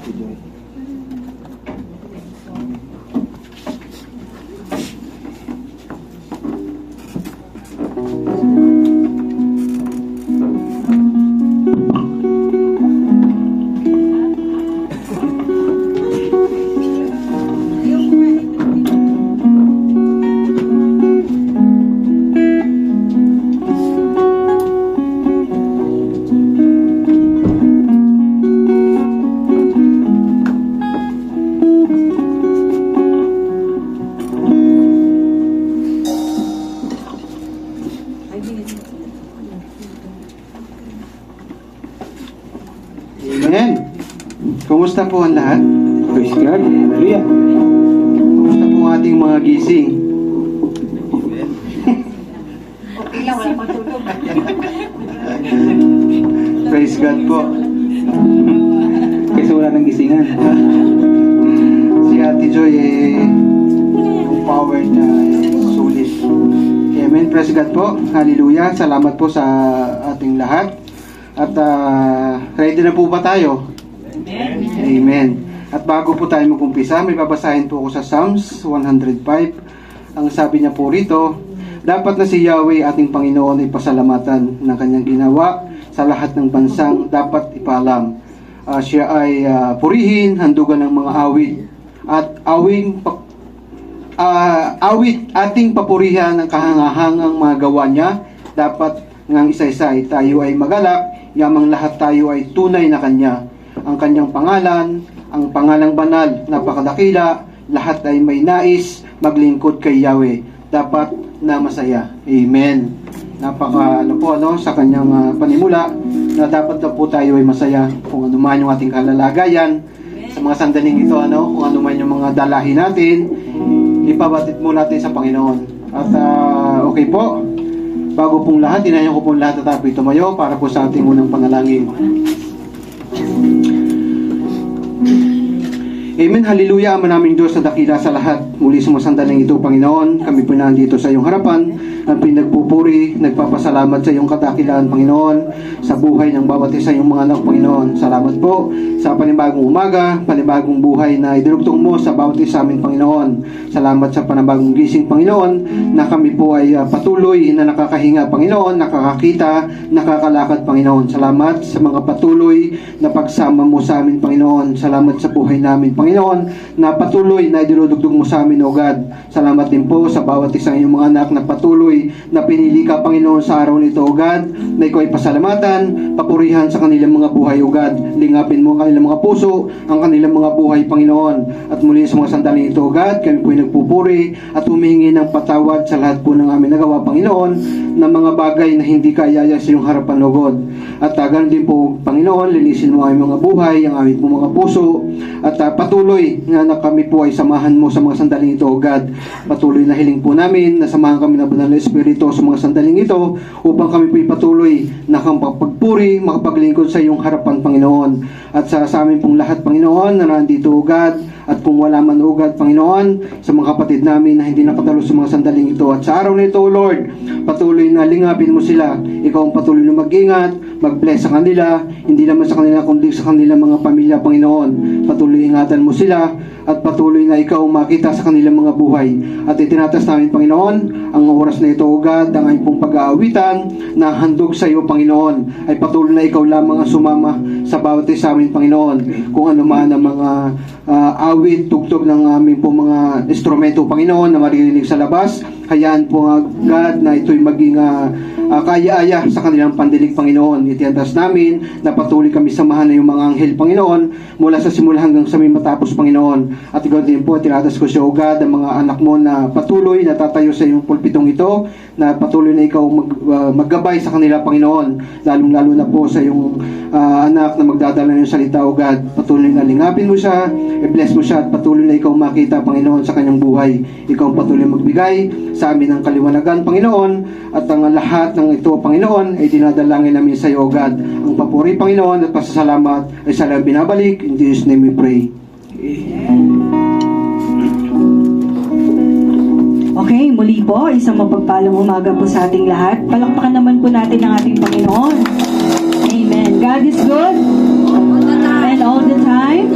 Ate Joy. Amen. Kumusta po ang lahat? Praise God. Hallelujah. Kumusta po ang ating mga gising? Okay lang, wala matulog. Praise God po. Kasi wala nang gisingan. Si Ate Joy yung power na sulit. Amen. Praise God po. Hallelujah. Salamat po sa ating lahat. At ready na po ba tayo? Amen. Amen. At bago po tayo mag-umpisa, may babasahin po ako sa Psalms 105. Ang sabi niya po rito, dapat na si Yahweh ating Panginoon ay pasalamatan ng kanyang ginawa sa lahat ng bansang dapat ipalam. Siya ay purihin, handugan ng mga awit. At awit ating papurihan ng kahangahangang mga gawa niya. Dapat ngang isa-isa tayo ay magalak, yamang lahat tayo ay tunay na kanya. Ang kanyang pangalan, ang pangalang banal, napakadakila, lahat ay may nais maglingkod kay Yahweh. Dapat na masaya. Amen. Sa kanyang panimula na dapat na po tayo ay masaya kung ano man yung ating kalalagayan. Sa mga sandaling ito, kung ano man yung mga dalahin natin, ipabatid mo natin sa Panginoon. At okay po, bago pong lahat, tinayan ko pong lahat at tumayo para po sa ating unang panalangin. Amen, hallelujah, Ama naming Diyos na dakila sa lahat. Muli sumasandaling ito, Panginoon. Kami po nandito sa iyong harapan, ang pinagpupuri, nagpapasalamat sa iyong kadakilaan, Panginoon, sa buhay ng bawat isa iyong mga anak, Panginoon. Salamat po sa panibagong umaga, panibagong buhay na idinugtong mo sa bawat isa amin, Panginoon. Salamat sa panibagong gising, Panginoon, na kami po ay patuloy na nakakahinga, Panginoon, nakakakita, nakakalakad, Panginoon. Salamat sa mga patuloy na pagsama mo sa amin, Panginoon. Salamat sa buhay namin, Panginoon, na patuloy na idinudugtog mo sa amin, O God. Salamat din po sa bawat isang iyong mga anak na patuloy na pinili ka, Panginoon, sa araw nito, O God, na ikaw ay pasalamatan, papurihan sa kanilang mga buhay, O God. Lingapin mo ang kanilang mga puso, ang kanilang mga buhay, Panginoon. At muli sa mga sandaling ito, O God, kami po ay nagpupuri at humingi ng patawad sa lahat po ng aming nagawa, Panginoon, ng mga bagay na hindi kayaya sa iyong harapan, O God. At ganun din po, Panginoon, linisin mo ang aming mga buhay, ang aming po mga puso, at patuloy na kami po ay samahan mo sa mga sandaling ito, O God. Patuloy na hiling po namin na samahan kami ng Banal na Espiritu sa mga sandaling ito upang kami po ay patuloy na makapagpuri, makapaglingkod sa iyong harapan, Panginoon. At sa amin pong lahat, Panginoon, na nandito, O God, at kung wala man, O God, Panginoon, sa mga kapatid namin na hindi nakatalo sa mga sandaling ito. At sa araw na ito, Lord, patuloy na lingapin mo sila. Ikaw ang patuloy na mag-ingat, mag-bless sa kanila, hindi naman sa kanila, kundi sa kanilang mga pamilya, Panginoon. Patuloy ingatan mo sila, at patuloy na ikaw makita sa kanilang mga buhay. At itinatas namin, Panginoon, ang oras na ito, O God, ang aming pong pag-aawitan na handog sa iyo, Panginoon, ay patuloy na ikaw lamang ang sumama sa bawat isa amin, Panginoon. Kung ano man ang mga awit, tugtog ng aming pong mga instrumento, Panginoon, na maririnig sa labas, hayaan po, God, na ito'y maging kaya-aya sa kanilang pandinig, Panginoon. Itiyantas namin na patuloy kami samahan na yung mga anghel, Panginoon, mula sa simula hanggang sa may matapos, Panginoon. At ikaw din po, tinatas ko siya, O God, ang mga anak mo na patuloy na tatayo sa iyong pulpitong ito, na patuloy na ikaw maggabay sa kanila, Panginoon, lalong-lalo na po sa iyong anak na magdadala ng salita, O God. Patuloy na lingapin mo siya, i-bless mo siya, at patuloy na ikaw makita, Panginoon, sa kanyang buhay. Ikaw ang patuloy magbigay sa amin ng kaliwanagan, Panginoon, at ang lahat ng ito, Panginoon, ay dinadalangin namin sa iyo, O God. Ang papuri, Panginoon, at pasasalamat ay sa lang binabalik. In Jesus' name we pray. Okay, muli po, isang mapagpalang umaga po sa ating lahat. Palakpakan naman po natin ang ating Panginoon. Amen. God is good. And all the time.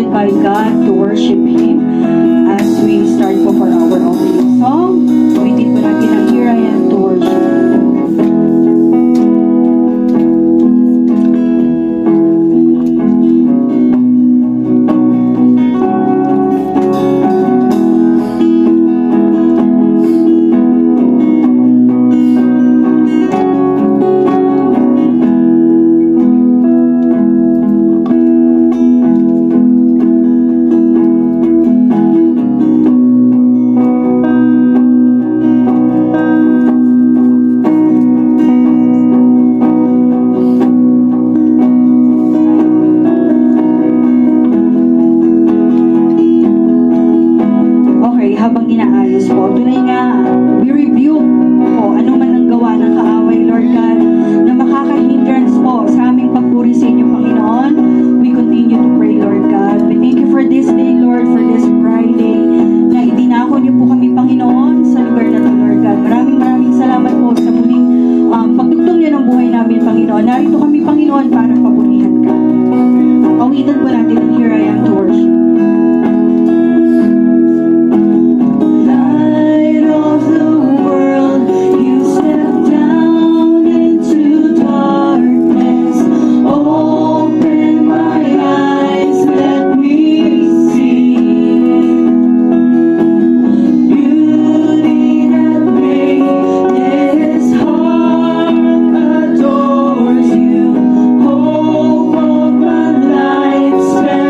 seated by God to worship Him as we start po for our opening song. Ulitin po natin ang Here I Am to Worship. Okay, habang inaayos po, tunay nga, we rebuke po ano man ang gawa ng kaaway, Lord God, na makaka-hindrance po sa aming pagpuri sa inyo, Panginoon. We continue to pray, Lord God. We thank you for this day, Lord, for this Friday, na idinako niyo po kami, Panginoon, sa lugar na to, Lord God. Maraming salamat po sa muling pagtugtong niyo ng buhay namin, Panginoon. Narito kami, Panginoon, para papurihan ka. Awitan po natin ang Here I Am to Worship. Light of the world, you step down into darkness. Open my eyes, let me see beauty that made this heart adores you. Hope of my life spent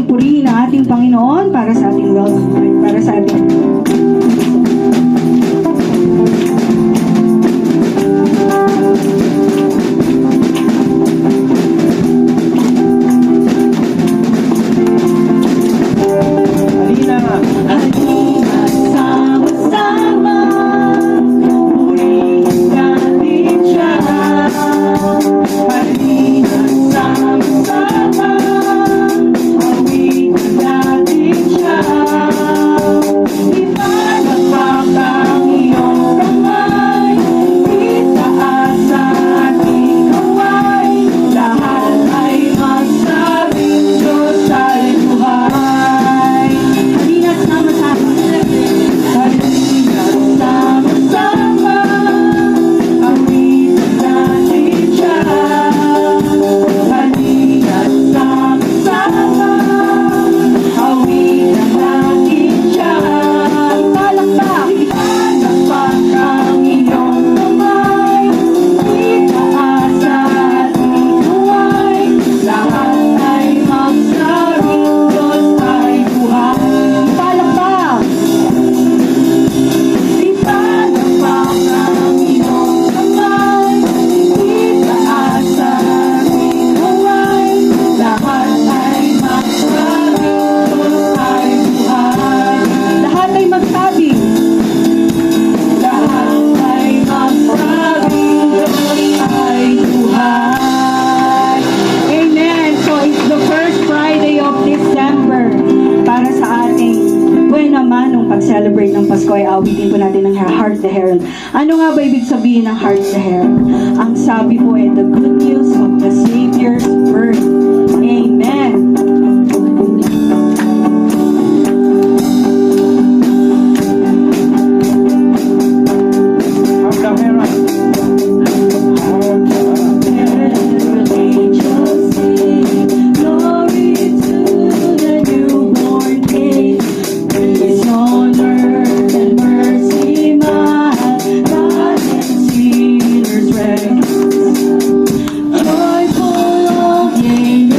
nating purihin ang ating Panginoon para sa ating welcome, para sa ating sama-sama, purihin natin siya. Halina sama-sama, awitin natin siya. Ipalakpak ang iyong kamay, itaas sa ating kamay. Lahat ay magsabing Diyos ay buhay. Halina sama-sama, halina sama-sama, awitin natin siya. Halina sama-sama, awitin natin siya. Ipalakpak ang iyong kamay, itaas sa ating kamay. Lahat ay magsabing Diyos ay buhay. Ipalakpak! Ipalakpak ang iyong kamay, itaas sa ating kamay. Lahat ay magsabing Diyos ay buhay. Lahat ay magsabing. Lahat ay magsabing Diyos ay buhay. Amen. So it's the first Friday of December para sa ating buena manong pag-celebrate ng Pasko ay awitin po natin ng Heart the Herald. Ano nga ba ibig sabihin ng Heart the Herald? Ang sabi po ay the good news of the Savior's birth. Amen. Glory to the newborn King. Peace on earth and mercy mild. God and sinners rest. Joyful all day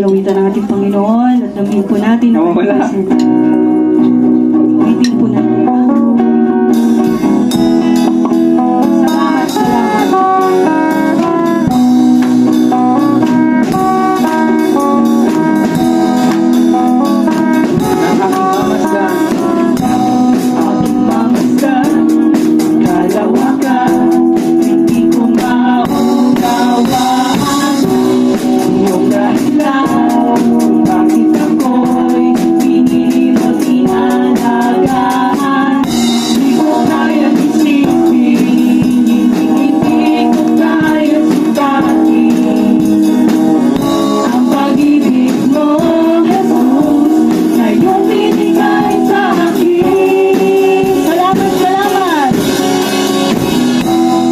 awitan ng ating Panginoon at namin po natin ang Nawawala. awitin po natin. Salamat, salamat. Nakakamasdan. Aking mamasdan, dalawa ka, hindi ko maunawaan iyong dahilan kung bakit ako'y pinili mo tinalagaan. Di ko kayang isipin, hindi ko kayang sukatin ang pag-ibig mo, Jesus, na iyong binigay sa akin. Salamat, salamat!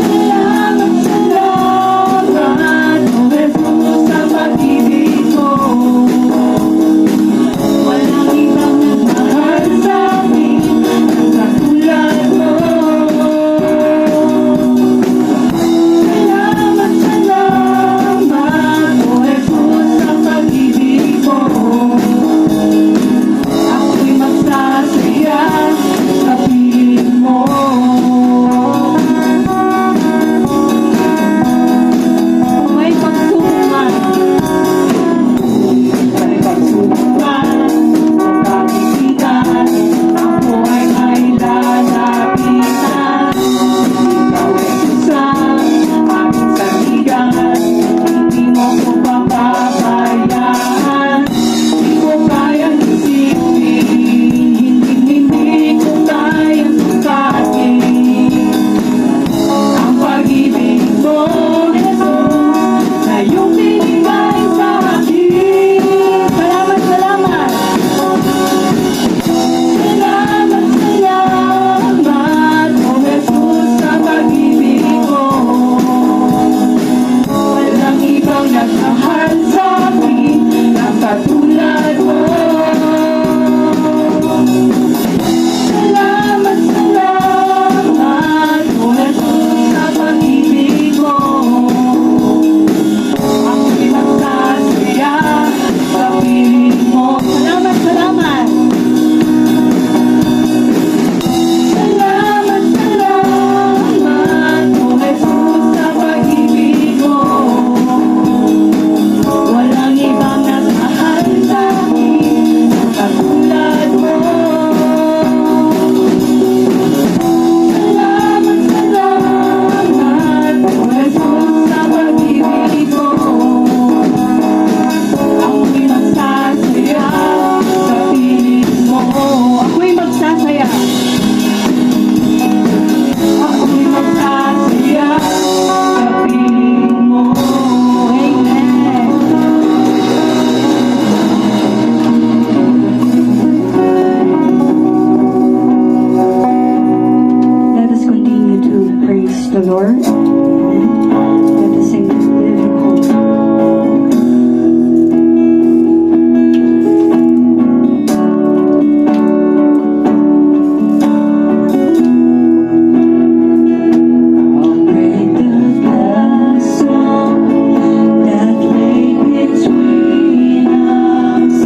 Salamat, salamat, O Jesus, sa pag-ibig mo. Walang ibang nagmahal sa akin ang katulad mo. Salamat, salamat, O Jesus, sa pag-ibig mo. Ako'y magsasaya sa piling mo. May pagsuman, may pagsuman, pagkakikitan, ako ay may lalapitan. Ikaw ay susang, aking sandigan, hindi mo ko papabayaan. Di ko kayang isipin, hindi ko kayang sukatin ang pag-ibig mo, Jesus, na iyong binigay sa akin. Salamat, salamat! Salamat, salamat, O Jesus, sa pag-ibig mo. Walang ibang nagmahal sa akin ang katulad mo. Salamat, salamat, O Jesus, sa pag-ibig mo. Ako'y magsasaya sa piling mo. Salamat, salamat! Salamat, salamat, O Jesus, sa pag-ibig mo. Walang ibang nagmahal sa akin ang katulad mo. Salamat, salamat, O Jesus, sa pag-ibig mo. Ako'y magsasaya sa piling mo. Ako'y magsasaya. Ako'y magsasaya sa piling mo. Amen. Let us continue to praise the Lord. Let us sing Living Hope. I'll break the glass that lay between us.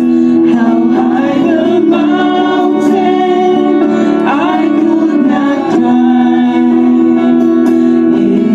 How high the mountain I could not climb. If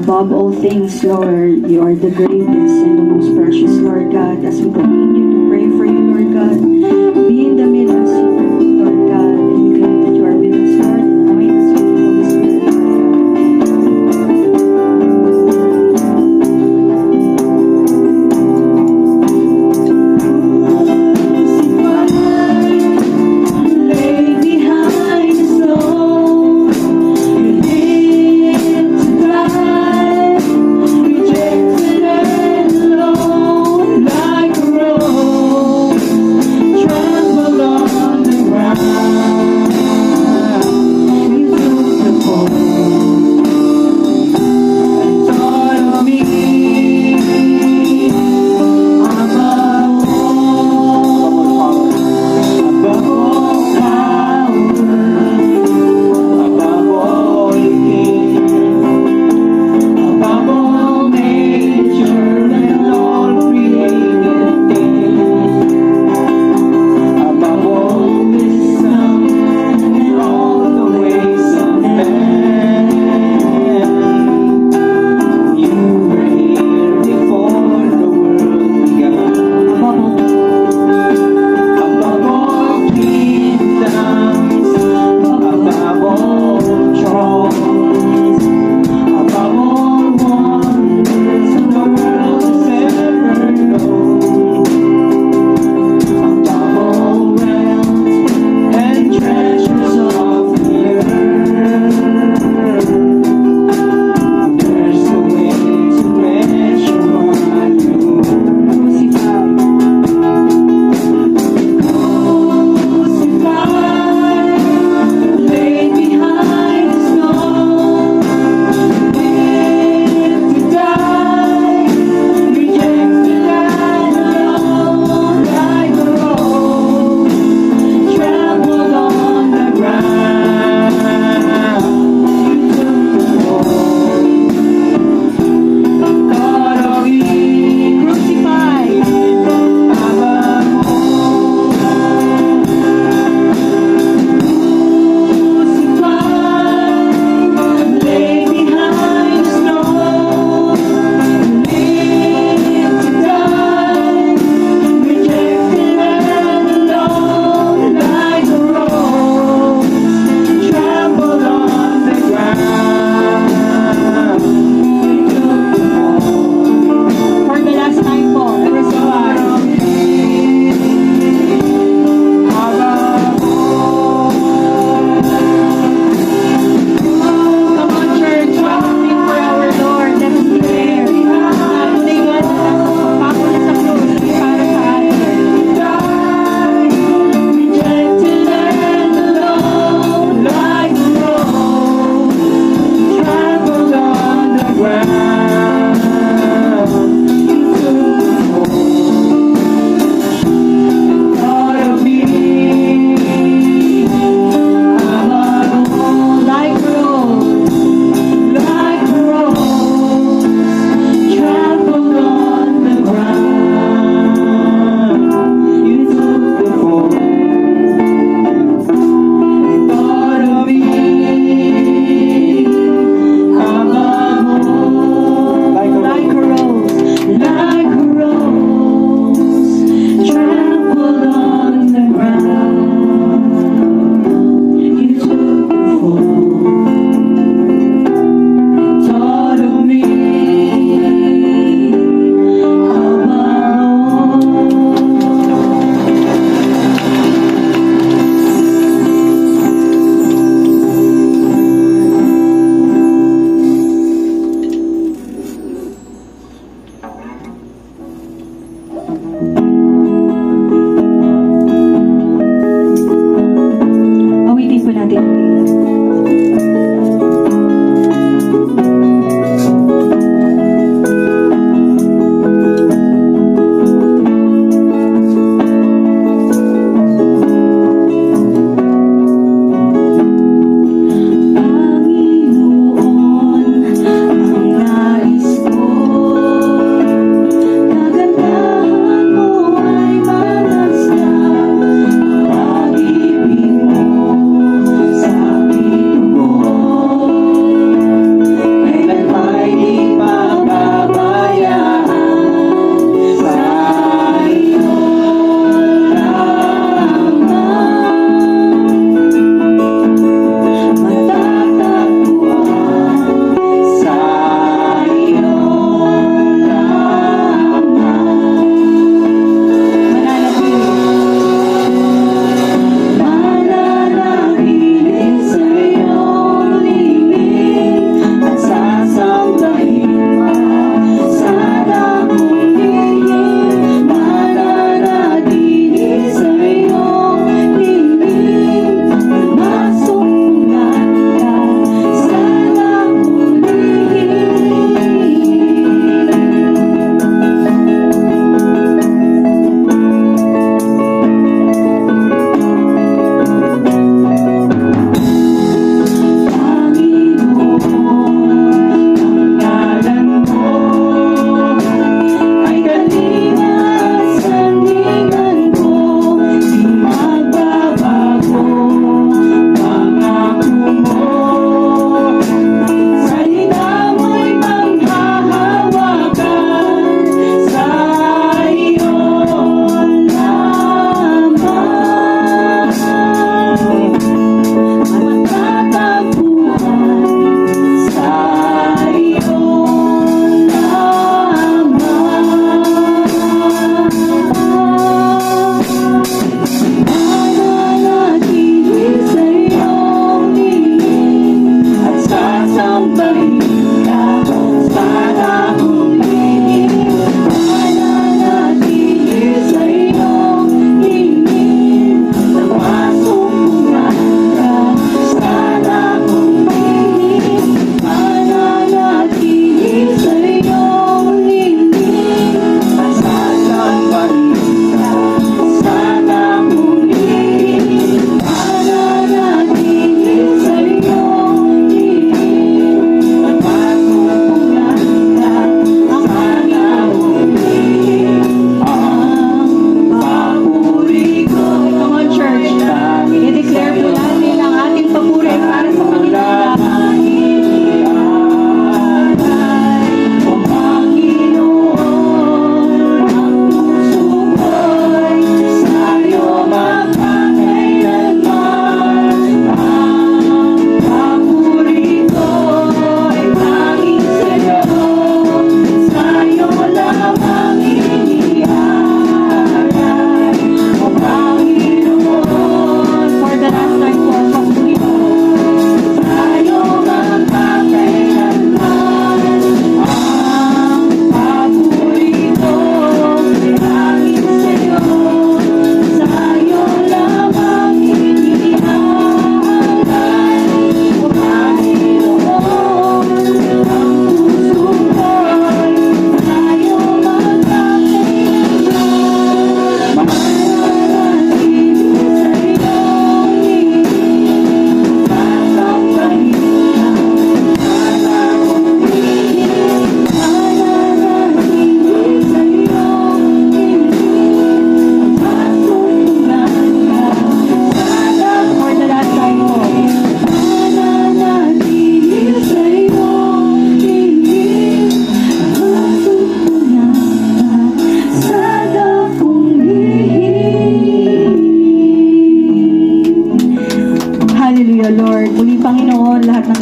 Above all things, Lord, you are the greatest and the most precious, Lord God. As we continue to pray for you, Lord God, be in the midst, Lord God, and we claim that you are with us, Lord, and anoint us with the Holy Spirit, Lord God. Lay behind the stone, you lived to die, rejected and alone, like a rose, trampled on the ground. You took the fall and thought of me. I'm above all power, above all king, above all nature and all created things, above all wisdom and all the ways of man. You were here before the world began. Above all kingdoms, above all thrones, above all wonders the world has ever known, above all realms and treasures of the earth, there's a way to measure what you crucified. Crucified, laid behind the stone, lived to die, rejected and alone, like a rose, trampled on the ground. You took the fall, thought of me, crucified, above all. Crucified, lay behind the stone, lived to die, rejected and alone, like a rose, trampled on the ground. You took the fall. For the last time po, crucified. Come on, church, welcome for our Lord. Let us declare na tunay nga na pagpapako niya sa krus ay para sa atin. Rejected and alone, like a rose, trampled on the ground. You took the fall and thought of me. Above all, like a rose, trampled on the ground. You took the fall and thought of me. Above all, like a rose, trampled on the ground. You took the fall, thought of me. Awitin po natin ang ilan. Panginoon, ang nais ko, kagandahan mo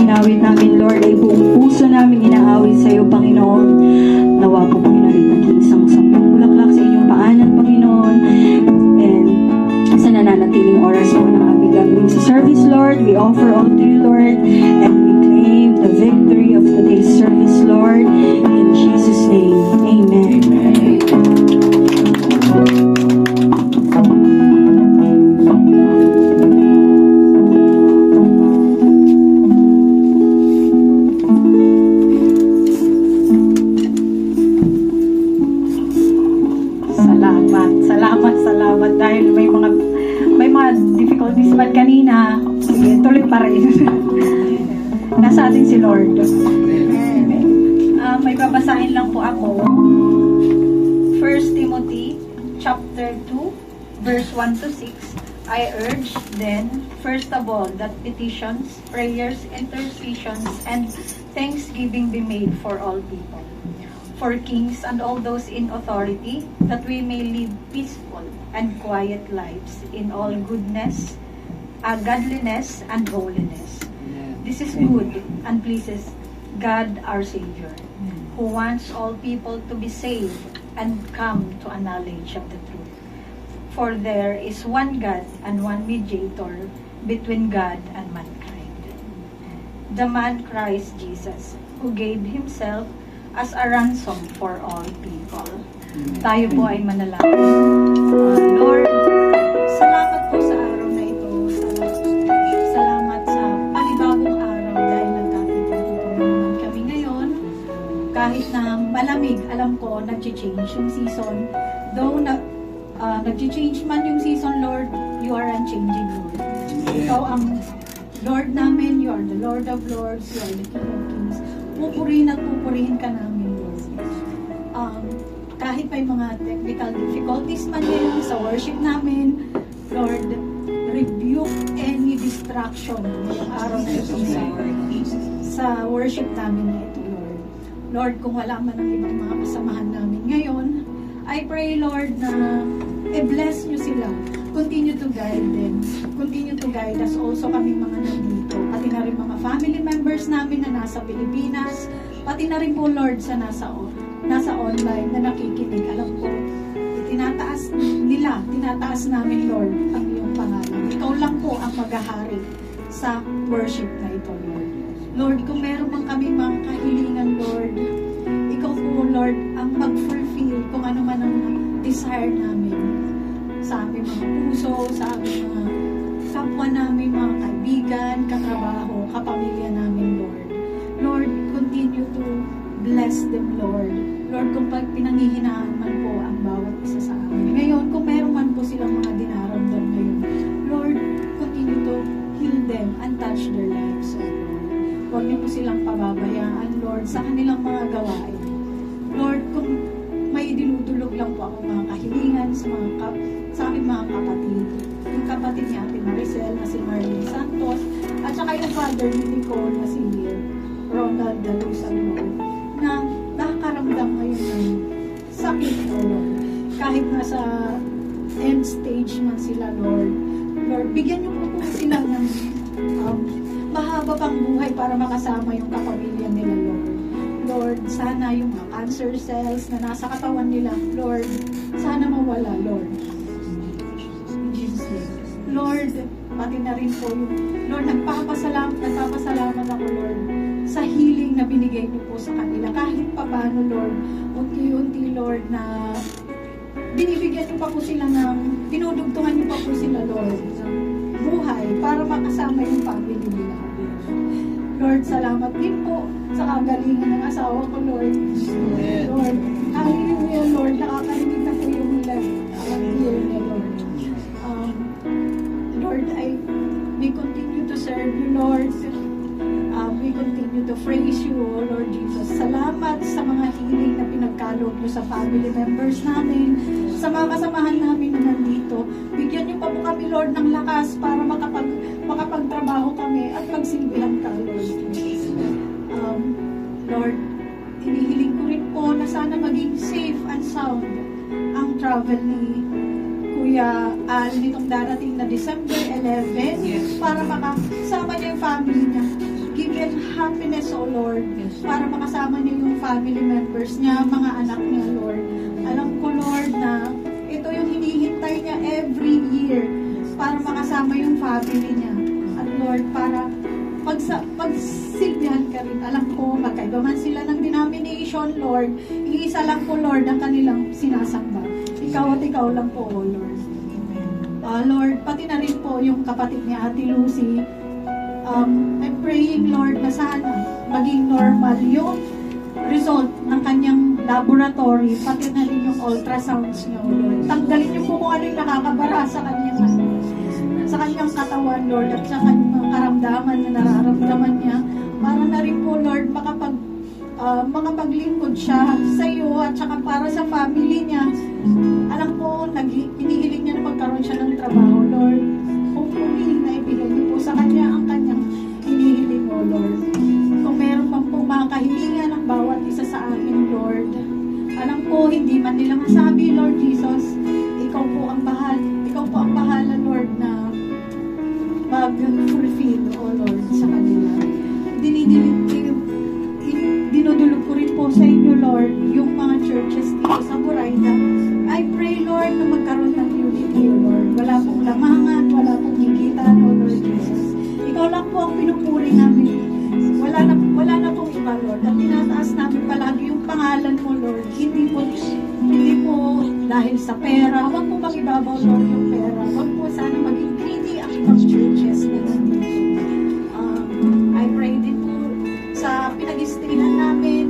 inawit namin, Lord, ay buong puso namin inaawit sa iyo, Panginoon. Nawa po po naging isang sampung bulaklak sa inyong paanan, Panginoon. And sa nananatiling oras po na aming gagawin sa service, Lord, we offer all to you, Lord, and we claim the victory of today's service, Lord. In Jesus' name, amen. Salamat dahil may mga difficulties man kanina. Sige, tuloy pa rin. Nasa atin si Lord. May babasahin lang po ako. 1 Timothy chapter 2 verse 1 to 6. I urge then, first of all, that petitions, prayers, intercessions, and thanksgiving be made for all people, for kings and all those in authority, that we may live peaceful and quiet lives in all goodness, godliness, and holiness. This is good and pleases God our Savior, who wants all people to be saved and come to a knowledge of the truth. For there is one God and one mediator between God and mankind, the man Christ Jesus, who gave himself as a ransom for all people. Tayo po ay manalangin. Lord, salamat po sa araw na ito. Salamat sa panibagong araw dahil nagkakita po naman kami ngayon. Kahit na malamig, alam ko, nag-change yung season. Though nag-change man yung season, Lord, you are unchanging, Lord. Ikaw ang Lord namin, you are the Lord of Lords, you are the King of Kings. Pupurihin at pupurihin ka namin, Lord. Kahit may mga technical difficulties man ngayon sa worship namin, Lord, rebuke any distraction ngayong araw na ito sa worship namin na ito, Lord. Lord, kung wala man ang ibang mga kasamahan namin ngayon, I pray, Lord, na i-bless nyo sila. Continue to guide them. Continue to guide us also kaming mga nandito. Pati na rin mga family members namin na nasa Pilipinas. Pati na rin po, Lord, sa nasa online na nakikinig. Alam ko, tinataas namin, Lord, ang iyong pangalan. Ikaw lang po ang maghahari sa worship na ito, Lord. Lord, kung meron man kami mga kahilingan, Lord, ikaw po, Lord, ang mag-fulfill kung ano man ang desire namin sa aming mga puso, sa aming mga kapwa namin, mga kaibigan, katrabaho, kapamilya namin, Lord. Lord, continue to bless them, Lord. Lord, kung pinanghihinaan man po ang bawat isa sa amin. Ngayon, kung meron man po silang mga dinaramdam ngayon, Lord, continue to heal them and touch their lives, O Lord. Huwag niyo po silang pababayaan, Lord, sa kanilang mga gawain. Lord, kung may dinudulog lang po ako mga kahilingan sa aking mga kapatid. Yung kapatid ni Ate Maricel na si Marlene Santos, at saka yung father ni Nicole na si Ronald Dalusano, na nakakaramdam ngayon ng sakit, Lord. Kahit nasa end stage man sila, Lord. Lord, bigyan niyo po sila ng mahaba pang buhay para makasama yung kapamilya nila, Lord. Lord, sana yung mga cancer cells na nasa katawan nila, Lord, sana mawala, Lord. In Jesus' name. Lord, pati na rin po yung, Lord, nagpapasalamat ako, Lord, sa healing na binigay niyo po sa kanila. Kahit pa paano, Lord, unti-unti, Lord, na binibigyan niyo pa po sila ng, tinudugtungan niyo pa po sila, Lord, ng buhay para makasama yung family nila. Lord, salamat din po sa kagalingan ng asawa ko, Lord. Lord, hallelujah, Lord, nakakarinig na po yung left ear niya, Lord. Lord, we continue to serve you, Lord. We continue to praise you, O Lord Jesus. Salamat sa mga healing na pinagkaloob niyo sa family members namin, sa mga kasamahan namin na nandito. Bigyan niyo pa po kami, Lord, ng lakas para makapagtrabaho kami at magsilbihan ka, Lord. Lord, hinihiling ko rin po na sana maging safe and sound ang travel ni Kuya Al nitong darating na December 11 para makasama niya yung family niya. Give him happiness, O Lord, para makasama niya yung family members niya, mga anak niya, Lord. Alam ko, Lord, na ito yung hinihintay niya every year para makasama yung family niya. At Lord, para pagsilbihan ka rin. Alam ko, magkaiba man sila ng denomination, Lord, iisa lang po, Lord, ang kanilang sinasamba. Ikaw at ikaw lang po, O Lord. Lord, pati na rin po yung kapatid ni Ate Lucy. I'm praying, Lord, na sana maging normal yung result ng kanyang laboratory, pati na rin yung ultrasounds niya, O Lord. Tanggalin niyo po kung ano yung nakakabara sa kanyang katawan, Lord, at sa kanyang karamdaman na nararamdaman niya. Para na rin po, Lord, makapaglingkod siya sa iyo at saka para sa family niya. Alam ko, hinihiling niya na magkaroon siya ng trabaho, Lord. Kung humiling na ibigay niyo po sa kanya ang kanyang hinihiling, O Lord. Kung meron pang pong mga kahilingan ng bawat isa sa amin, Lord. Alam ko, hindi man nila masabi, Lord Jesus, ikaw po ang bahala, Lord, na mag-fulfill, O Lord, sa kanila. Dinudulog ko rin po sa inyo, Lord, yung mga churches dito sa Buraida. I pray, Lord, na magkaroon ng unity, O Lord. Wala pong lamangan, wala pong higitan, O Lord Jesus. Ikaw lang po ang pinupuri namin. Wala na pong iba, Lord. At tinataas namin palagi yung pangalan mo, Lord. Hindi po dahil sa pera. Huwag po mag-ibabaw, Lord, yung pera. Huwag po sana maging greedy ang ibang churches na nandito. I pray din po sa pinag-istilan namin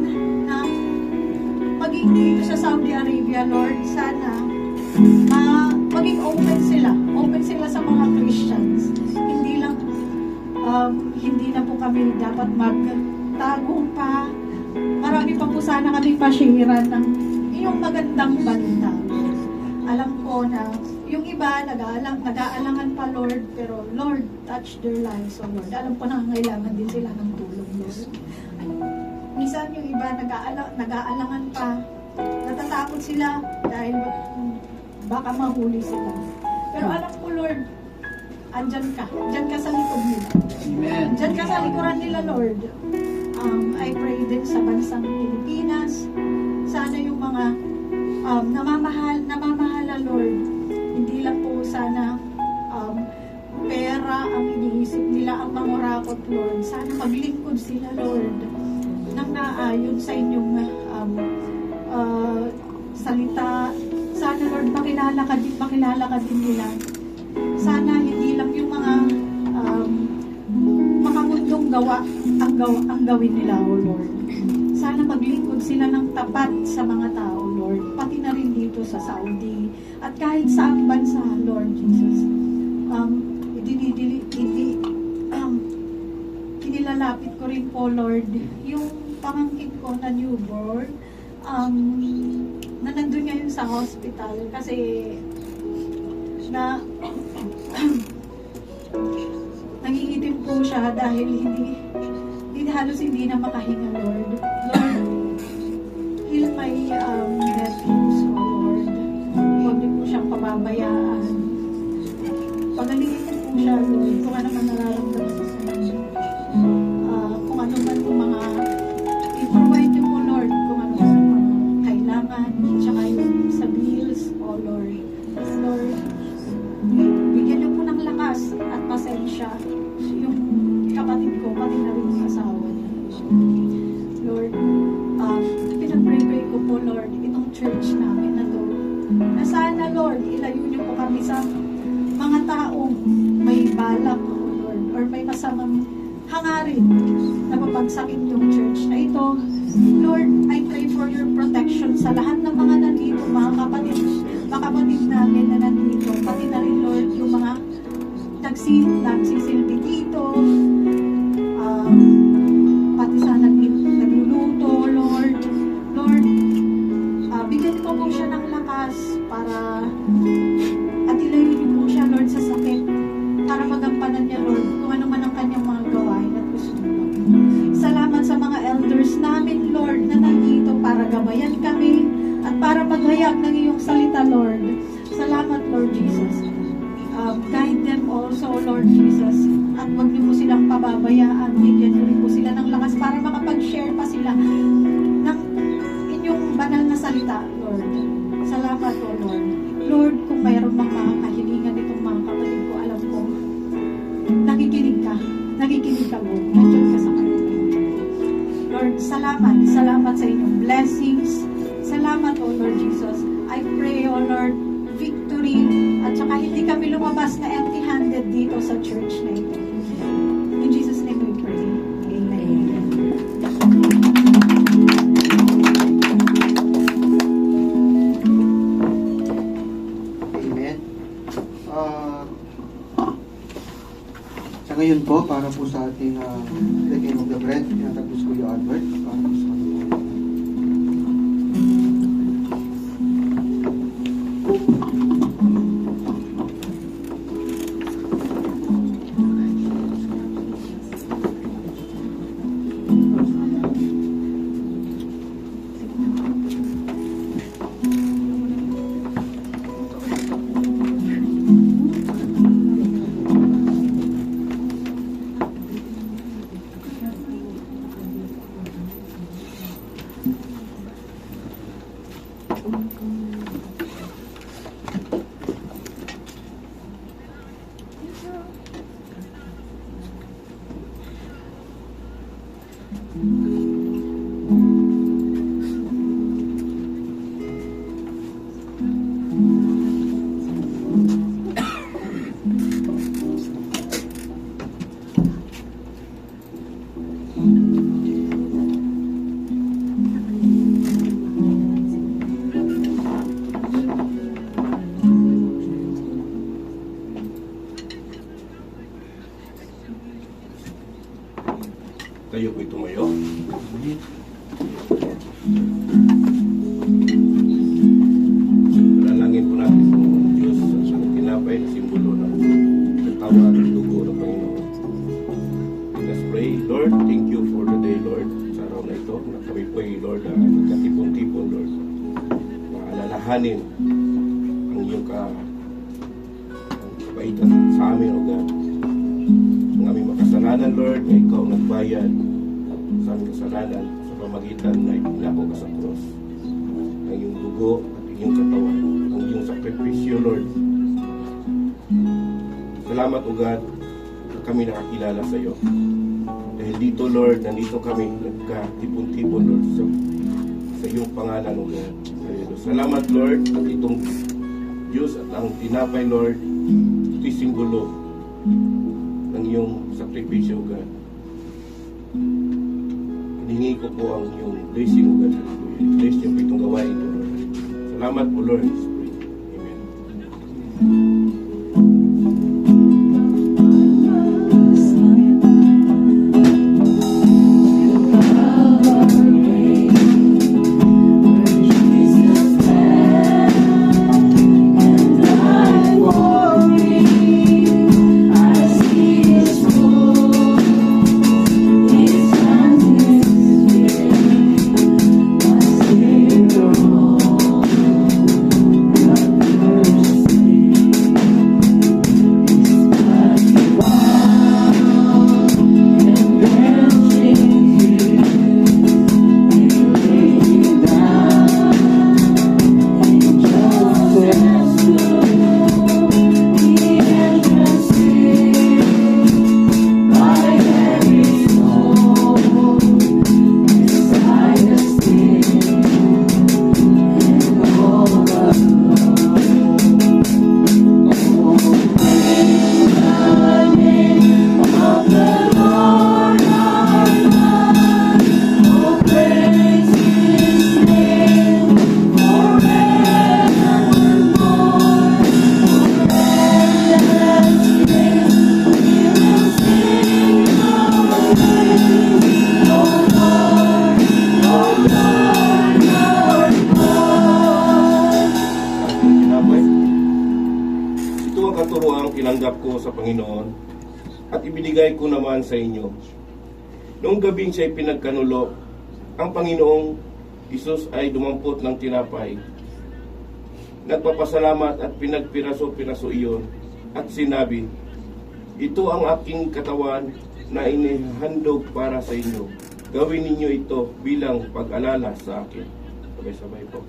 na maging dito sa Saudi Arabia, Lord, sana maging open sila sa mga Christians. Hindi na po kami dapat magtagong pa. Marami pa po sana kami pashiran ng iyong magandang balita. Alam ko na yung iba nag-aalangan pa, Lord, pero Lord, touch their lives, O Lord. Alam ko na kailangan din sila ng tulong, Lord. Minsan yung iba nag-aalangan pa, natatakot sila dahil baka mahuli sila. Pero alam ko, Lord, andyan ka sa likod nila. Amen. Andyan ka sa likuran nila, Lord. I pray din sa bansang Pilipinas, sana yung mga namamahala, Lord, hindi lang po sana pera ang iniisip nila, ang mangurakot, Lord. Sana maglingkod sila, Lord, nang naayon sa inyong salita. Sana, Lord, makilala ka din nila. Sana hindi lang yung mga makamundong gawa ang gawin nila, O Lord. Sana maglingkod sila ng tapat sa mga tao, Lord, pati na rin dito sa Saudi at kahit sa ang bansa, Lord Jesus. Kinilalapit ko rin po, Lord, yung pamangkin ko na newborn, na nandun ngayon sa hospital kasi na nangingitim po siya dahil halos hindi na makahinga, Lord. Lord, heal my nephews, O Lord. Huwag niyo po siyang pababayaan. Pagalingin niyo po siya, Lord, kung ano man nararamdaman sa kanya. Kung ano man yung mga i-provide niyo po, Lord, kung ano man yung mga kailangan, tsaka yung sa bills, O Lord. Lord, bigyan niyo po ng lakas at pasensya yung kapatid ko, pati na rin yung asawa niya. Lord, pinag-pray ko po, Lord, itong church namin na to, na sana, Lord, ilayo niyo po kami sa mga taong may balak, Lord, or may masamang hangarin na papagsakin yung church na ito. Lord, I pray for your protection sa lahat ng mga nandito, mga kapatid namin na nandito, pati na rin, Lord, yung mga nagsisilbi dito, pati sa nagluluto, Lord, bigyan niyo po siya ng lakas para at ilayo niyo po siya, Lord, sa sakit para magampanan niya, Lord, kung ano man ang kanyang mga gawain at gusto mo. Salamat sa mga elders namin, Lord, na nandito para gabayan kami at para maghayag ng iyong salita, Lord. Salamat, Lord Jesus. Guide them also, Lord Jesus, at huwag niyo po silang pababayaan. Bigyan niyo rin po sila salita, Lord. Salamat, O Lord. Lord, kung mayroon mang mga kahilingan itong mga kapatid ko, alam ko, nakikinig ka, Lord. Nandiyan ka sa kanila. Lord, salamat sa inyong blessings. Salamat, O Lord Jesus. I pray, O Lord, victory, at saka hindi kami lumabas na empty-handed dito sa church na ito. In Jesus' name we pray. Amen. Amen. Sa ngayon po, para po sa ating taking of the bread, tinatapos ko yung Albert, para po sa Tayo po'y tumayo. Panalangin po natin po ang Diyos sa tinapay na simbolo ng katawan at dugo ng Panginoon. Let's pray. Lord, thank you for the day, Lord. Sa araw na ito, na kami po'y, Lord, nagkatipon-tipon, Lord. Maalalahanin ang iyong kabaitan sa amin, O God. Ang aming makasalanan, Lord, na ikaw nagbayad sa aming kasalanan sa pamagitan na ipinako ka sa cross. Ang iyong dugo at iyong katawan, ang iyong sakripisyo, Lord. Salamat, O God, na kami nakakilala sa iyo. Dahil dito, Lord, nandito kami nagkatipon-tipon, Lord, sa iyong pangalan, O God. Salamat, Lord, at itong Diyos at ang tinapay, Lord, ito'y simbolo ng iyong sakripisyo, God. Hiningi ko po ang iyong blessing, God. Bless niyo po itong gawain ito, Lord. Salamat po, Lord. Amen. Katuroang tinanggap ko sa Panginoon at ibinigay ko naman sa inyo. Noong gabing siya'y pinagkanulo, ang Panginoong Isus ay dumampot ng tinapay. Nagpapasalamat at pinagpiraso-piraso iyon at sinabi, "Ito ang aking katawan na inihandog para sa inyo. Gawin ninyo ito bilang pag-alala sa akin." Sabay-sabay po.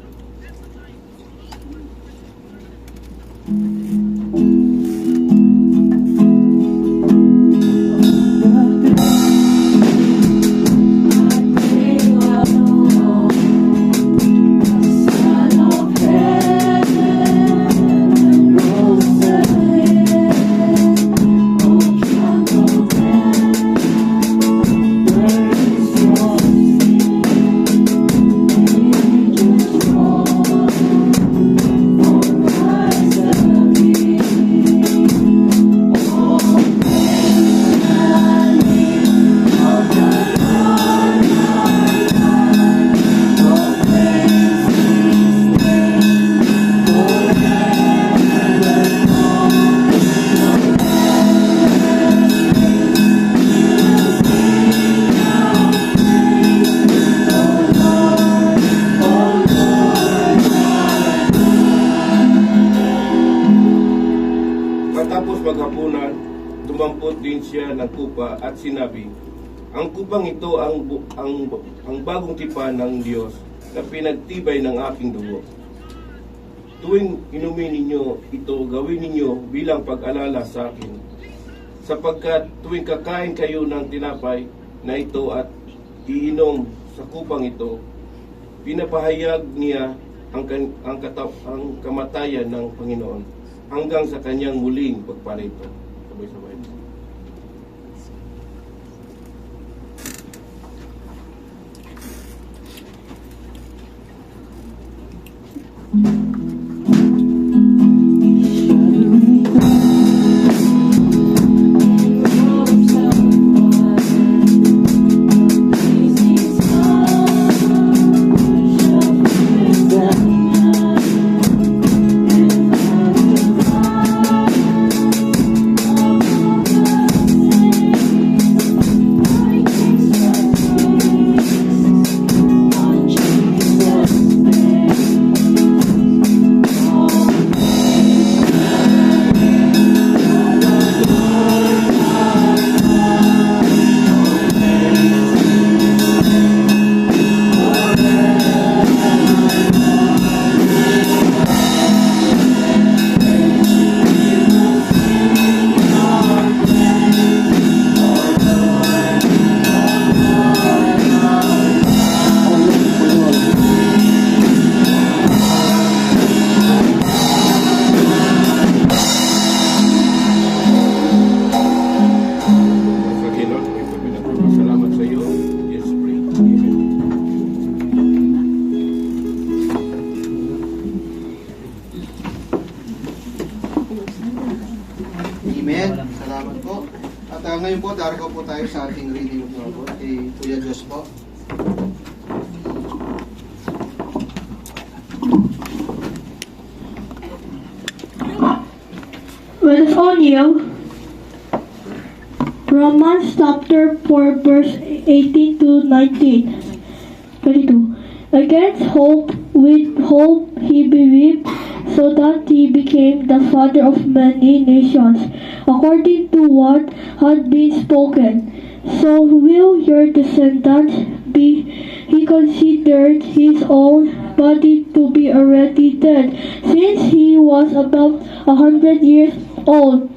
Matapos maghapunan, dumampot din siya ng kupa at sinabi, ang kupang ito ang bagong tipan ng Diyos na pinagtibay ng aking dugo. Tuwing inumin ninyo ito, gawin ninyo bilang pag-alala sa akin. Sapagkat tuwing kakain kayo ng tinapay na ito at iinom sa kupang ito, pinapahayag niya ang kamatayan ng Panginoon hanggang sa kanyang muling pagparito. Sabay-sabay. Salamat sa iyo. Yes, pray. Amen. Amen. Salamat po. At ngayon po, darako po tayo sa ating reading of the Word kay Kuya Diyos po. Let us all kneel. Romans chapter 4 verse 18 to 19. 22. Against hope, with hope he believed, so that he became the father of many nations, according to what had been spoken. So will your descendants be. He considered his own body to be already dead, since he was about 100 years old,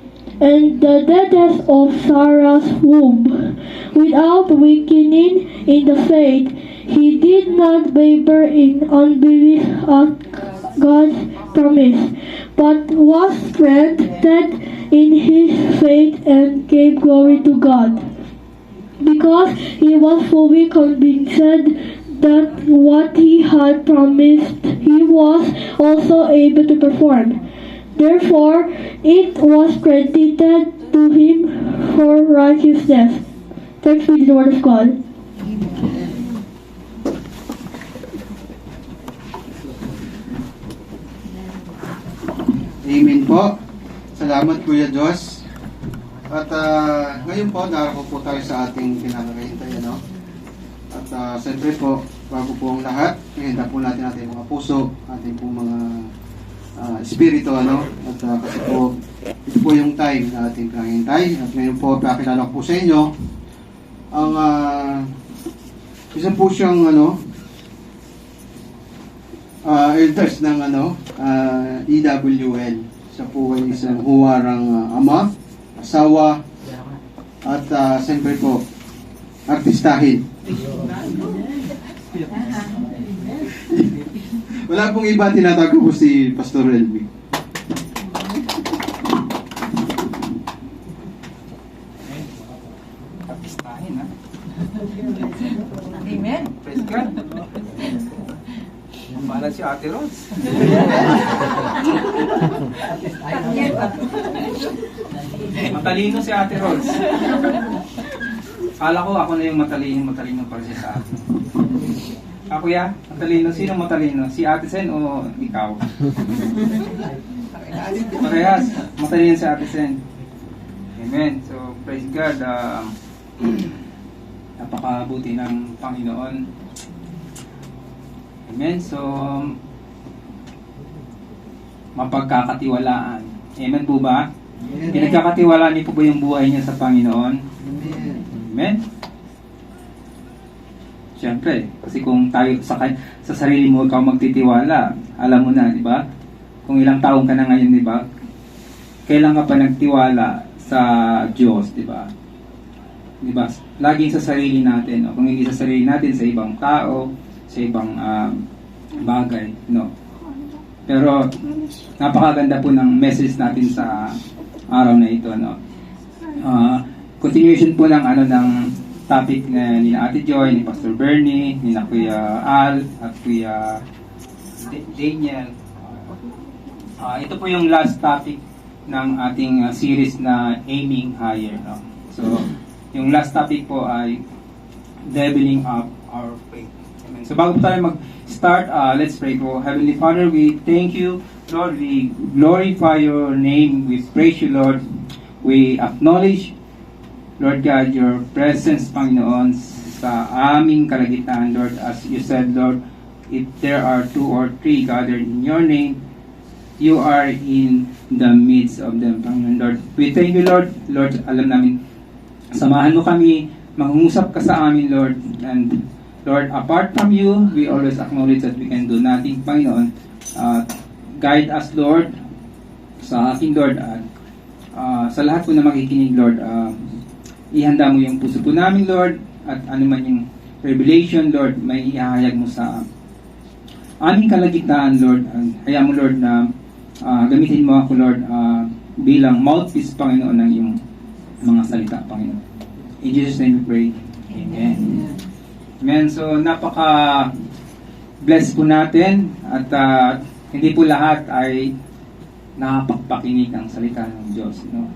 and the deadness of Sarah's womb. Without weakening in the faith, he did not waver in unbelief at God's promise, but was strengthened in his faith and gave glory to God, because he was fully convinced that what he had promised he was also able to perform. Therefore, it was credited to him for righteousness. Thanks be to the word of God. Amen po. Salamat Kuya Diyos. At ngayon po, narako po tayo sa ating pinakakahintay, ano? At siyempre po, bago po ang lahat, ihanda po natin ating mga puso, ating po mga espiritu, ano? At kasi po, ito po yung time na ating pinakahintay. At ngayon po, pakilala ko po sa inyo ang isa po siyang, ano, elders ng EWL. Siya po ay isang huwarang ama, asawa, at siyempre po, artistahin. Wala pong iba, tinatago po si Pastor Elby. Artistahin, ha? Amen. Praise God. Ang bahala si Ate Rose. Matalino si Ate Rose. Kala ko ako na yung matalino para siya sa akin. Ako ya, matalino. Sino matalino? Si Ate Sen o ikaw? Parehas. Matalino si Ate Sen. Amen. So, praise God. Napakabuti ng Panginoon. Amen. So, mapagkakatiwalaan. Amen po ba? Pinagkakatiwalaan niyo po ba yung buhay niya sa Panginoon? Amen. Siyempre, kasi kung tayo sa sarili mo ikaw magtitiwala, alam mo na, di ba? Kung ilang taong ka na ngayon, di ba? Kailan ka pa nagtiwala sa Diyos, di ba? Di ba? Laging sa sarili natin, no? Kung hindi sa sarili natin, sa ibang tao, sa ibang bagay, no? Pero napakaganda po ng message natin sa araw na ito, no? Continuation po ng ng topic ni Ate Joy, ni Pastor Bernie, ni Kuya Al at Kuya Daniel. Ito po yung last topic ng ating series na Aiming Higher, no? So, yung last topic po ay leveling up our faith. Amen. So bago po tayo mag-start, let's pray po. Heavenly Father, we thank you, Lord. We glorify your name. We praise you, Lord. We acknowledge, Lord God, your presence, Panginoon, sa aming kalagitnaan, Lord. As you said, Lord, if there are 2 or 3 gathered in your name, you are in the midst of them, Panginoon, Lord. We thank you, Lord. Lord, alam namin, samahan mo kami, mangungusap ka sa amin, Lord. And Lord, apart from you, we always acknowledge that we can do nothing, Panginoon. Guide us, Lord, sa akin, Lord, at sa lahat po na makikinig, Lord, ihanda mo yung puso po namin, Lord, at ano man yung revelation, Lord, may ihahayag mo sa aming kalagitnaan, Lord. Kaya mo, Lord, na gamitin mo ako, Lord, bilang mouthpiece, Panginoon, ng iyong mga salita, Panginoon. In Jesus' name we pray. Amen. Amen. So, napaka-bless po natin at hindi po lahat ay nakapagpakinig ng salita ng Diyos. No?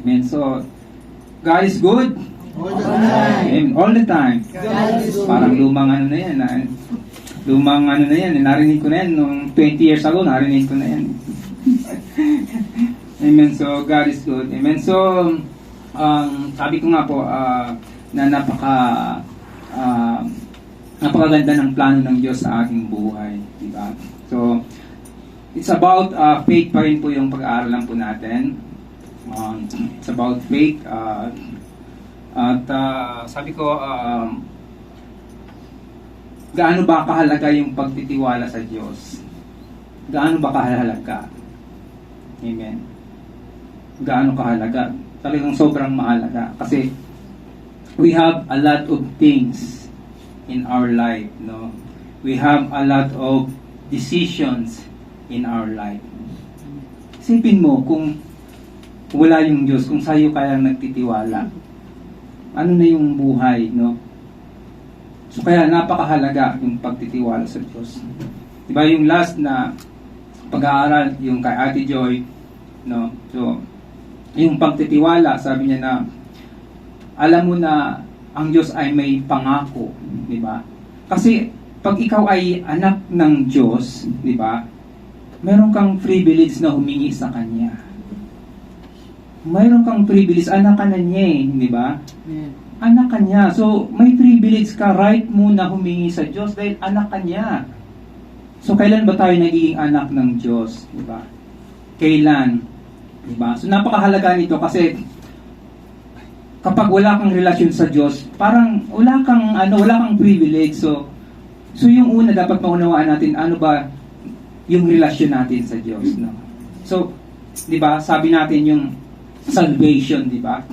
Amen. So, God is good. Amen. All the time. Parang lumang ano na yan. Lumang ano na yan. Narinig ko na yan. Nung 20 years ago, narinig ko na yan. Amen. So, God is good. Amen. So, sabi ko nga po, na napakaganda ng plano ng Diyos sa ating buhay. Diba? So, it's about faith pa rin po yung pag-aaralan po natin. It's about faith. At sabi ko, gaano ba kahalaga yung pagtitiwala sa Diyos? Gaano ba kahalaga? Amen. Gaano kahalaga? Talagang sobrang mahalaga. Kasi we have a lot of things in our life, no? We have a lot of decisions in our life. Isipin mo, kung wala yung Diyos, kung sa'yo kaya nagtitiwala, ano na yung buhay, no? So kaya napakahalaga yung pagtitiwala sa Diyos. Diba yung last na pag-aaral, yung kay Ate Joy, no? So, yung pagtitiwala, sabi niya na, alam mo na ang Diyos ay may pangako, di ba? Kasi pag ikaw ay anak ng Diyos, di ba? Meron kang privilege na humingi sa Kanya. Meron kang privilege, anak ka na niya eh, di ba? Anak ka niya. So, may privilege ka, right mo na humingi sa Diyos dahil anak ka niya. So, kailan ba tayo nagiging anak ng Diyos? Di ba? Kailan? Di ba? So, napakahalaga nito kasi kapag wala kang relasyon sa Diyos, parang wala kang privilege. So, So yung una, dapat maunawaan natin ano ba yung relasyon natin sa Diyos, no? So, di ba, sabi natin yung salvation, di ba?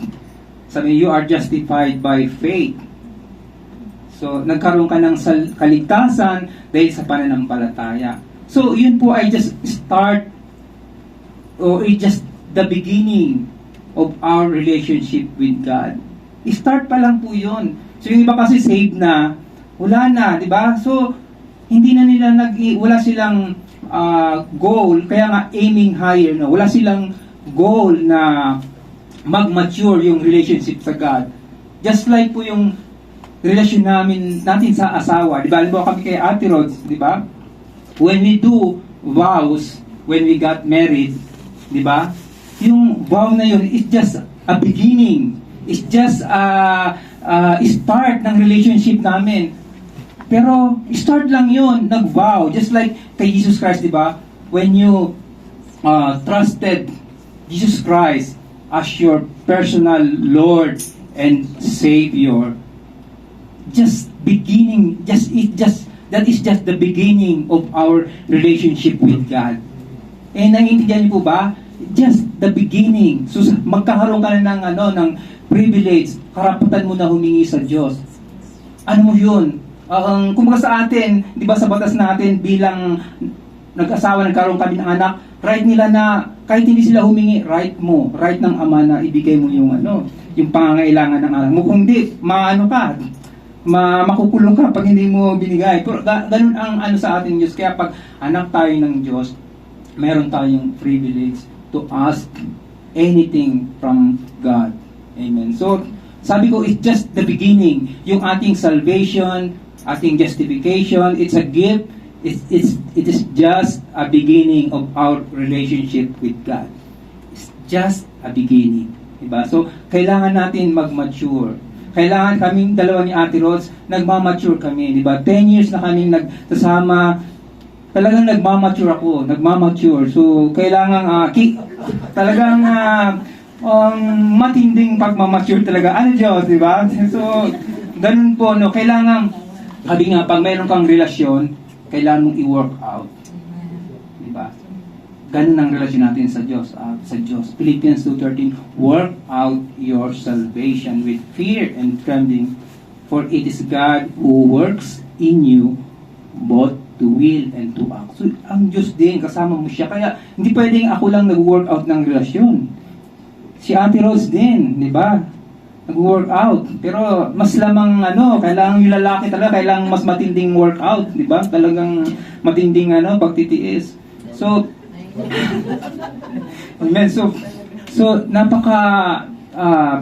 Sabi, you are justified by faith. So, nagkaroon ka ng kaligtasan dahil sa pananampalataya. So, yun po ay just start or it's just the beginning of our relationship with God. Start pa lang po yun. So, yung iba kasi saved na, wala na, di ba? So, hindi na nila wala silang goal, kaya nga aiming higher, no? Wala silang goal na mag-mature yung relationship sa God. Just like po yung relasyon natin sa asawa. Di ba? Alam mo kami kay Ate Rods, di ba? When we do vows, when we got married, di ba? Yung vow na yun, it's just a beginning. It's just a start ng relationship namin. Pero, start lang yun, nag-vow. Just like kay Jesus Christ, di ba? When you trusted Jesus Christ as your personal Lord and Savior, just beginning, that is just the beginning of our relationship with God. Eh, naiintindihan niyo po ba? Just the beginning. So, magkakaroon ka na ng privilege, karapatan mo na humingi sa Diyos. Ano mo yun? Kumbaga sa atin, di ba sa batas natin, bilang nag-asawa, nagkaroon kami ng anak, right nila na, kahit hindi sila humingi, right mo, right ng ama na ibigay mo yung yung pangangailangan ng anak mo. Kung di, makukulong ka pag hindi mo binigay. Pero ganun ang sa ating Diyos. Kaya pag anak tayo ng Diyos, meron tayong privilege to ask anything from God. Amen. So, sabi ko, it's just the beginning. Yung ating salvation, ating justification, it's a gift. It is just a beginning of our relationship with God. It's just a beginning. Diba? So, kailangan natin mag-mature. Kailangan kaming dalawa ni Ate Rods, nagmamature kami, di ba? 10 years na kaming nagsasama, talagang nagmamature ako, So, kailangan, talagang matinding pagmamature talaga. Ano Diyos, di ba? So, ganun po, no? Kailangan, sabi nga, pag mayroon kang relasyon, kailangan mong i-work out. Di ba? Ganun ang relasyon natin sa Diyos. Philippians 2:13, work out your salvation with fear and trembling, for it is God who works in you both to will and to act. So, ang Diyos din, kasama mo siya. Kaya, hindi pwedeng ako lang nag-work out ng relasyon. Si Ate Rose din, di ba? Nag-work out. Pero, mas lamang, kailangan yung lalaki talaga, kailangan mas matinding workout, di ba? Talagang matinding, pagtitiis. So, amen. So napaka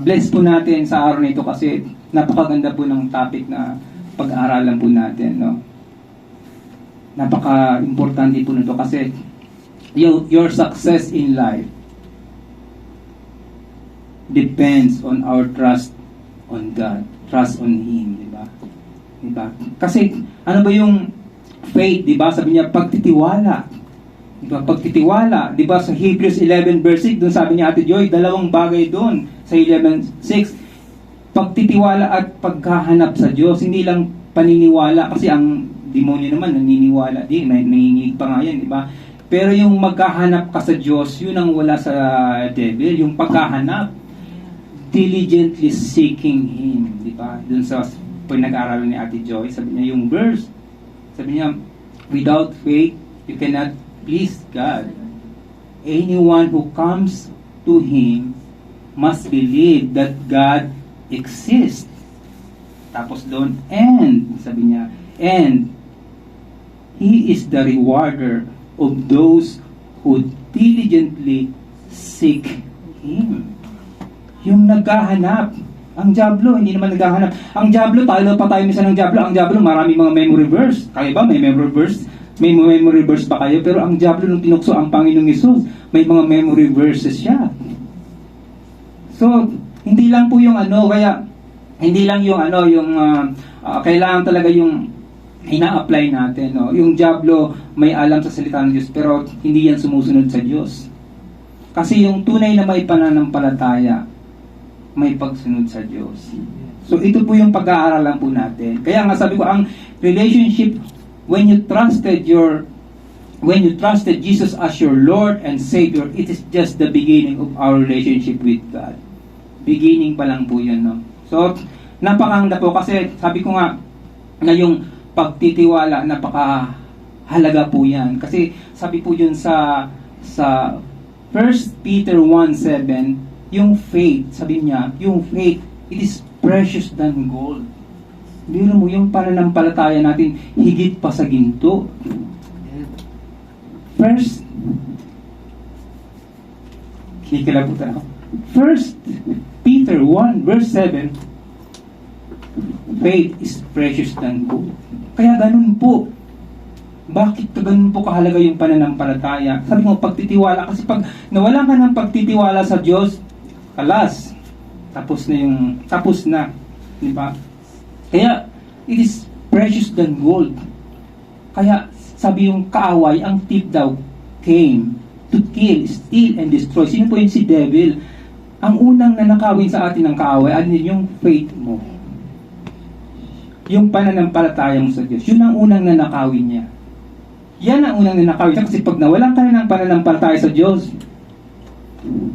blessed po natin sa araw na ito kasi napakaganda po ng topic na pag-aaralan po natin, no? Napaka-importante po nito kasi your success in life depends on our trust on God, trust on Him, di ba? Diba? Kasi ano ba yung faith, di ba? Sabi niya pagtitiwala. Diba? Pagtitiwala, di ba sa Hebrews 11 verse 6, doon sabi niya Ate Joy, dalawang bagay doon sa 11:6. Pagtitiwala at pagkahanap sa Diyos, hindi lang paniniwala kasi ang demonyo naman naniniwala din, nanginginig pa nga yan, di ba? Pero yung magkahanap ka sa Diyos, yun ang wala sa devil, yung pagkahanap, diligently seeking Him, di ba? Doon sa pinag-aaralan ni Ate Joy, sabi niya yung verse, sabi niya, without faith, you cannot please God. Anyone who comes to Him must believe that God exists. Tapos doon, and, sabi niya, and He is the rewarder of those who diligently seek Him. Yung naghahanap. Ang Diablo, hindi naman naghahanap. Ang Diablo, tayo pa tayo minsan ng Diablo. Ang Diablo, marami mga memory verse. Kaya ba, may memory verse? May memory verse ba kayo? Pero ang Diablo nung tinukso ang Panginoong Hesus, may mga memory verses siya. So, hindi lang po yung kaya hindi lang yung kailangan talaga yung ina-apply natin, no? Yung Diablo may alam sa salita ng Diyos, pero hindi yan sumusunod sa Diyos. Kasi yung tunay na may pananampalataya, may pagsunod sa Diyos. So ito po yung pag-aaralan po natin. Kaya nga sabi ko, ang relationship, when you trusted Jesus as your Lord and Savior, it is just the beginning of our relationship with God. Beginning pa lang po yun, no? So, napakahanda po kasi sabi ko nga na yung pagtitiwala, napakahalaga po yan. Kasi sabi po yun sa 1 Peter 1:7, yung faith, sabi niya, yung faith, it is precious than gold. Biro mo, yung pananampalataya natin, higit pa sa ginto. First Peter 1:7, faith is precious than gold. Kaya ganun po. Bakit ganun po kahalaga yung pananampalataya? Sabi mo, pagtitiwala. Kasi pag nawala ka ng pagtitiwala sa Diyos, kalas. Tapos na. Di ba? Kaya, it is precious than gold. Kaya, sabi yung kaaway, ang thief daw came to kill, steal, and destroy. Sino po yung si devil? Ang unang nanakawin sa atin ng kaaway, ano yung faith mo? Yung pananampalataya mo sa Diyos. Yun ang unang nanakawin niya. Yan ang unang nanakawin niya. Kasi pag nawalan ka na ng pananampalataya sa Diyos,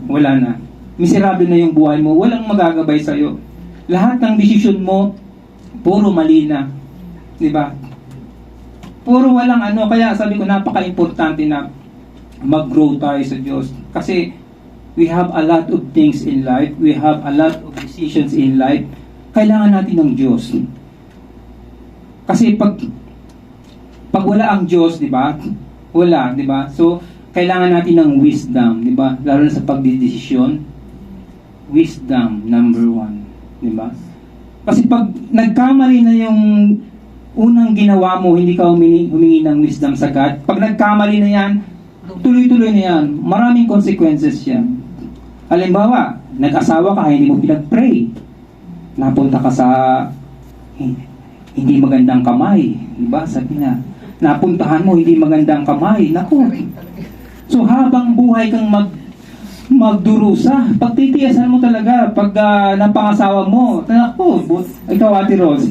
wala na. Miserable na yung buhay mo. Walang magagabay sa'yo. Lahat ng desisyon mo, puro mali na. Di ba? Puro walang ano. Kaya sabi ko, napaka-importante na mag-grow tayo sa Diyos. Kasi we have a lot of things in life. We have a lot of decisions in life. Kailangan natin ng Diyos. Kasi pag wala ang Diyos, di ba? Wala, di ba? So, kailangan natin ng wisdom, di ba? Lalo na sa pagdidesisyon. Wisdom, number 1. Di ba? Kasi pag nagkamali na yung unang ginawa mo, hindi ka humingi ng wisdom sa God. Pag nagkamali na yan, tuloy-tuloy na yan. Maraming consequences yan. Halimbawa, nag-asawa ka, hindi mo pinag-pray. Napunta ka sa hindi magandang kamay. Diba? Sabi na, napuntahan mo, hindi magandang kamay. Naku. So, habang buhay kang magdurusa, pagtitiyasan mo talaga, pag napangasawa mo, naku, ikaw, Ate Rose,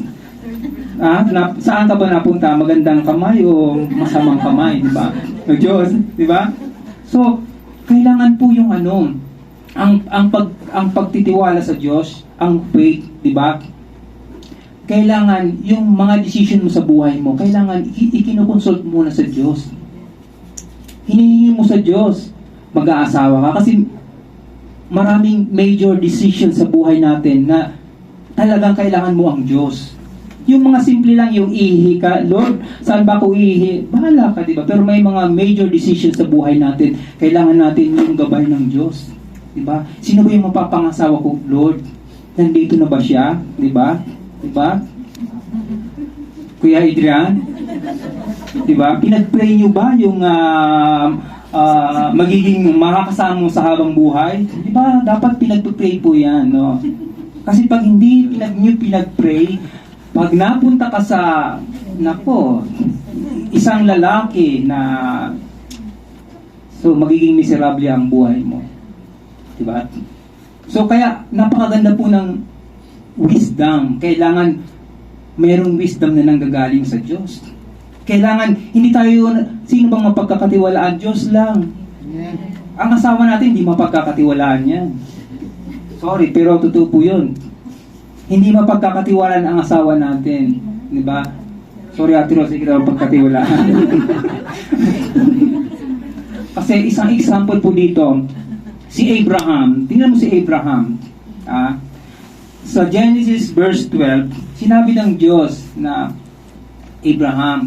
saan ka ba napunta? Magandang kamay o masamang kamay? Diba? O Diyos, diba? So, kailangan po yung ang pagtitiwala sa Diyos, ang faith, diba? Kailangan yung mga decision mo sa buhay mo, kailangan ikinukonsult muna sa Diyos. Hinihingi mo sa Diyos. Mag-aasawa ka kasi maraming major decisions sa buhay natin na talagang kailangan mo ang Diyos. Yung mga simple lang, yung ihi ka, Lord, saan ba ako ihi? Bahala ka, diba? Pero may mga major decisions sa buhay natin, kailangan natin yung gabay ng Diyos. Diba? Sino ba yung mapapangasawa ko? Lord, nandito na ba siya? Diba? Diba? Kuya Adrian? Diba? Pinag-pray nyo ba yung magiging makakasama mo sa habang buhay? Diba? Dapat pinag-pray po yan, no? Kasi pag hindi nyo pinag-pray, pag napunta ka sa, isang lalaki na, so magiging miserable ang buhay mo. Diba? So kaya, napakaganda po ng wisdom. Kailangan mayroong wisdom na nanggagaling sa Diyos. Kailangan, hindi tayo, sino bang mapagkakatiwalaan? Diyos lang. Ang asawa natin, hindi mapagkakatiwalaan yan. Sorry, pero totoo po yun. Hindi mapagkakatiwalaan ang asawa natin. Di ba? Sorry, Ate Rose, hindi kita mapagkatiwalaan. Kasi isang example po dito, si Abraham, tingnan mo si Abraham, sa Genesis verse 12, sinabi ng Diyos na Abraham,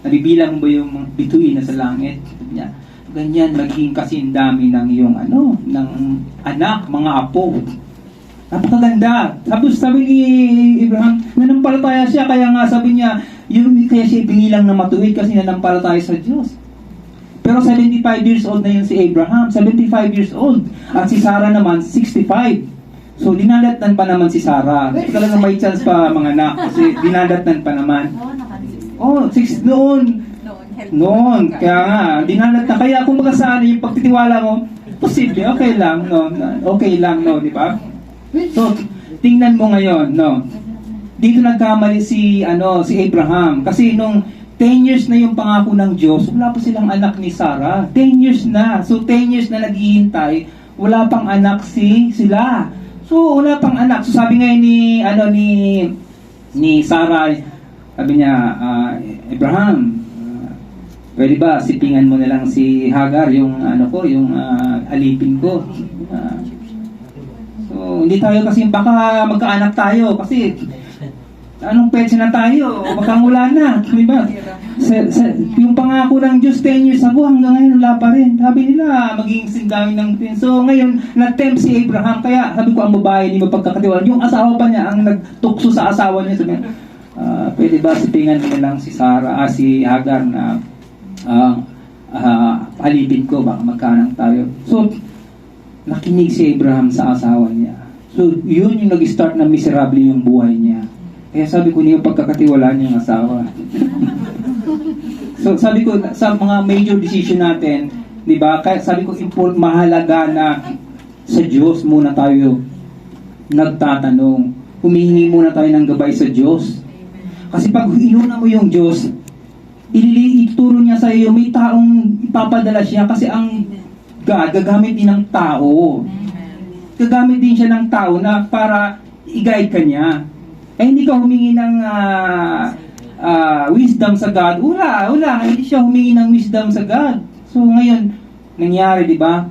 nabibilang mo ba yung bituin na sa langit? Niya, ganyan, magiging kasing dami ng iyong ng anak, mga apo. Napakaganda. Tapos sabi ni Abraham, nanampalataya siya, kaya nga sabi niya, kaya siya binilang na matuwid kasi nanampalataya sa Diyos. Pero 75 years old na yun si Abraham, 75 years old. At si Sarah naman, 65. So, dinadatnan pa naman si Sarah. Talagang may chance pa mga anak kasi dinadatnan pa naman. Oh, 6 noon. Noon. Kaya nga, dinadatnan. Kaya kung baga saan yung pagtitiwala mo, posible, okay lang, no? Okay lang, no? Di ba? So, tingnan mo ngayon, no? Dito nagkamali si Abraham kasi nung 10 years na yung pangako ng Diyos, wala pa silang anak ni Sarah. 10 years na. So 10 years na naghihintay, wala pang anak sila. So wala pang anak. So sabi ngayon ni Sarah, sabi niya, Abraham, pwede ba sipingan mo na lang si Hagar yung alipin ko. So hindi tayo kasi baka magkaanak tayo kasi anong petsa na tayo? Baka wala na, di ba? Yung pangako ng Diyos 10 years ago hanggang ngayon wala pa rin. Sabi nila magiging sindangin ng tin. So ngayon na-tempt si Abraham, kaya sabi ko ang babae hindi mapagkakatiwala. Yung asawa pa niya ang nagtukso sa asawa niya. Sabi niya, pwede ba sipingan mo na lang si Hagar na alipin ko, baka magkanang tayo. So nakinig si Abraham sa asawa niya. So yun yung nag-start na miserable yung buhay niya. Kaya sabi ko niyo pagkakatiwalaan niyang asawa. So sabi ko sa mga major decision natin, 'di ba? Kaya sabi ko mahalaga na sa Diyos muna tayo nagtatanong. Humihingi muna tayo ng gabay sa Diyos. Kasi pag inuna mo yung Diyos, ituturo niya sa iyo, may taong ipapadala siya kasi ang God gagamit din ng tao. Gagamit din siya ng tao na para i-guide ka niya. Hindi ka humingi ng wisdom sa God. Wala. Hindi siya humingi ng wisdom sa God. So ngayon, nangyari, di ba?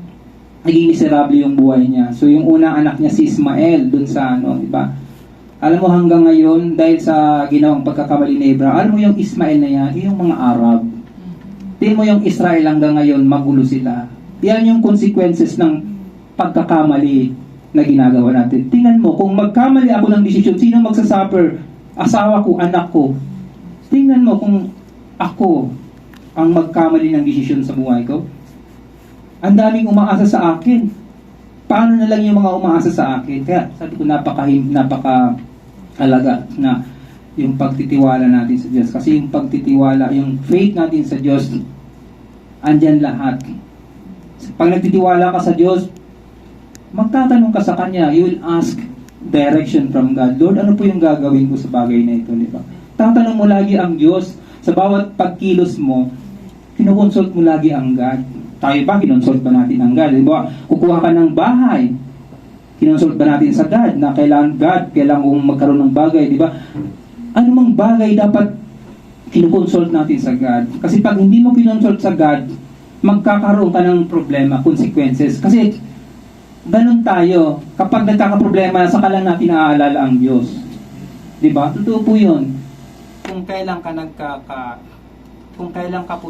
Naging miserable yung buhay niya. So yung unang anak niya si Ismael, dun sa di ba? Alam mo hanggang ngayon, dahil sa ginawang pagkakamali ni Abraham, alam mo yung Ismael na yan, yung mga Arab. Tingnan mo yung Israel hanggang ngayon, magulo sila. Yan yung consequences ng pagkakamali na ginagawa natin. Tingnan mo, kung magkamali ako ng desisyon, sino magsasuffer? Asawa ko, anak ko. Tingnan mo kung ako ang magkamali ng desisyon sa buhay ko. Ang daming umaasa sa akin. Paano na lang yung mga umaasa sa akin? Kaya sabi ko napaka-alaga na yung pagtitiwala natin sa Diyos. Kasi yung pagtitiwala, yung faith natin sa Diyos, andyan lahat. Pag nagtitiwala ka sa Diyos, magtatanong ka sa Kanya, you will ask direction from God. Lord, ano po yung gagawin ko sa bagay na ito? Diba? Tatanong mo lagi ang Diyos. Sa bawat pagkilos mo, kinukonsult mo lagi ang God. Tayo ba, kinonsult ba natin ang God? Diba? Kukuha ka ng bahay, kinonsult ba natin sa God na kailangan kong magkaroon ng bagay, diba? Ano mang bagay dapat kinukonsult natin sa God? Kasi pag hindi mo kinonsult sa God, magkakaroon ka ng problema, consequences. Kasi ganun tayo. Kapag nagkakaproblema, saka lang natin naaalala ang Diyos. Diba? Totoo po yun. Kung kailan ka po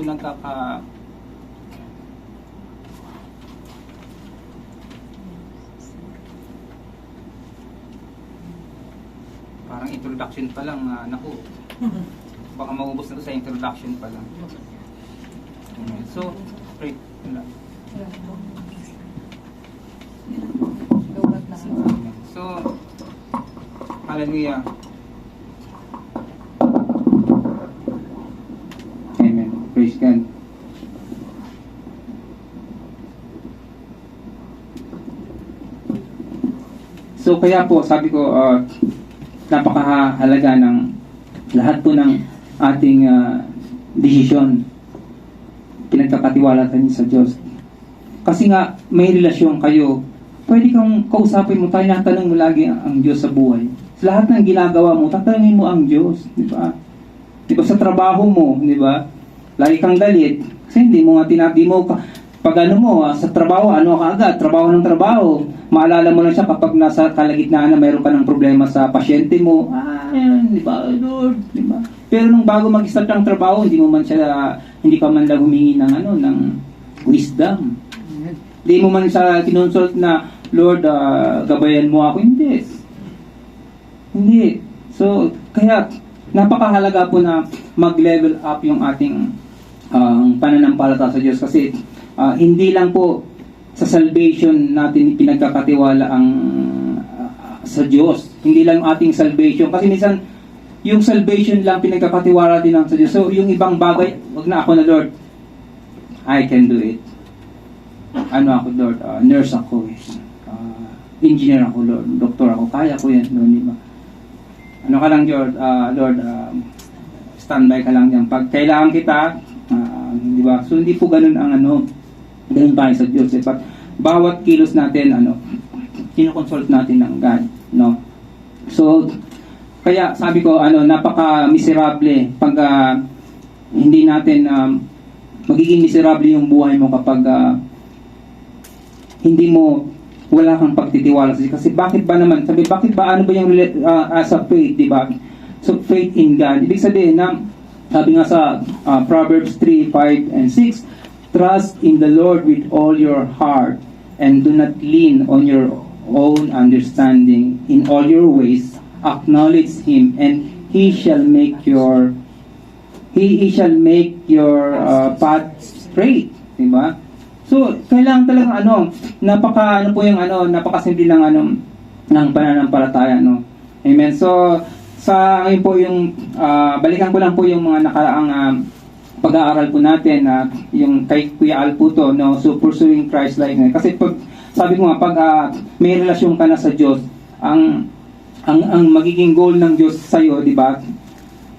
parang introduction pa lang, naku. Baka maubos na to sa introduction pa lang. So, great. So, hallelujah. Amen. Praise God. So, kaya po, sabi ko, napakahalaga ng lahat po ng ating desisyon. Pinagkakatiwala tayo sa Diyos. Kasi nga, may relasyon kayo. Pwede kang kausapin mo tayo, natanong mo lagi ang Diyos sa buhay. Sa lahat ng ginagawa mo, tatanungin mo ang Diyos. Di ba? Di ba sa trabaho mo, di ba? Lagi kang galit. Kasi hindi mo pag sa trabaho, ka agad? Trabaho ng trabaho. Maalala mo lang siya kapag nasa kalagitnaan na mayroon ka ng problema sa pasyente mo. Di ba, Lord? Di ba? Pero nung bago mag-start ng trabaho, hindi ka man lang humingi ng wisdom. Hindi mo man siya kinonsult na, Lord, gabayan mo ako. Hindi. So, kaya, napakahalaga po na mag-level up yung ating pananampalataya sa Diyos. Kasi, hindi lang po sa salvation natin pinagkakatiwala ang sa Diyos. Hindi lang ating salvation. Kasi minsan, yung salvation lang pinagkakatiwala din sa Diyos. So, yung ibang bagay, wag na ako na, Lord, I can do it. Ako, Lord, nurse ako. engineer ako, Lord, doktor ako, kaya ko yan, Lord, di ba? Ano ka lang, Lord, standby ka lang dyan. Pag kailangan kita, di ba? So, hindi po ganun ang ganun tayo sa Diyos. Eh. Bawat kilos natin, kinoconsult natin ng God, no? So, kaya sabi ko, napaka-miserable pag hindi natin, magiging miserable yung buhay mo kapag hindi mo, wala kang pagtitiwala kasi bakit ba naman, bakit ba, ano ba yung sa faith, di ba? So, faith in God. Ibig sabihin na, sabi nga sa Proverbs 3, 5, and 6, trust in the Lord with all your heart and do not lean on your own understanding. In all your ways, acknowledge Him and He shall make your path straight. Diba? So, kailangan talagang napakasimple lang ng pananampalataya, no? Amen. So, sa ngayon po yung balikan ko lang po yung mga nakaraang pag-aaral po natin yung kay Kuya Al po to, no? So, pursuing Christ likeness. Kasi sabi ko nga, pag may relasyon ka na sa Diyos, ang magiging goal ng Diyos sa iyo, di ba?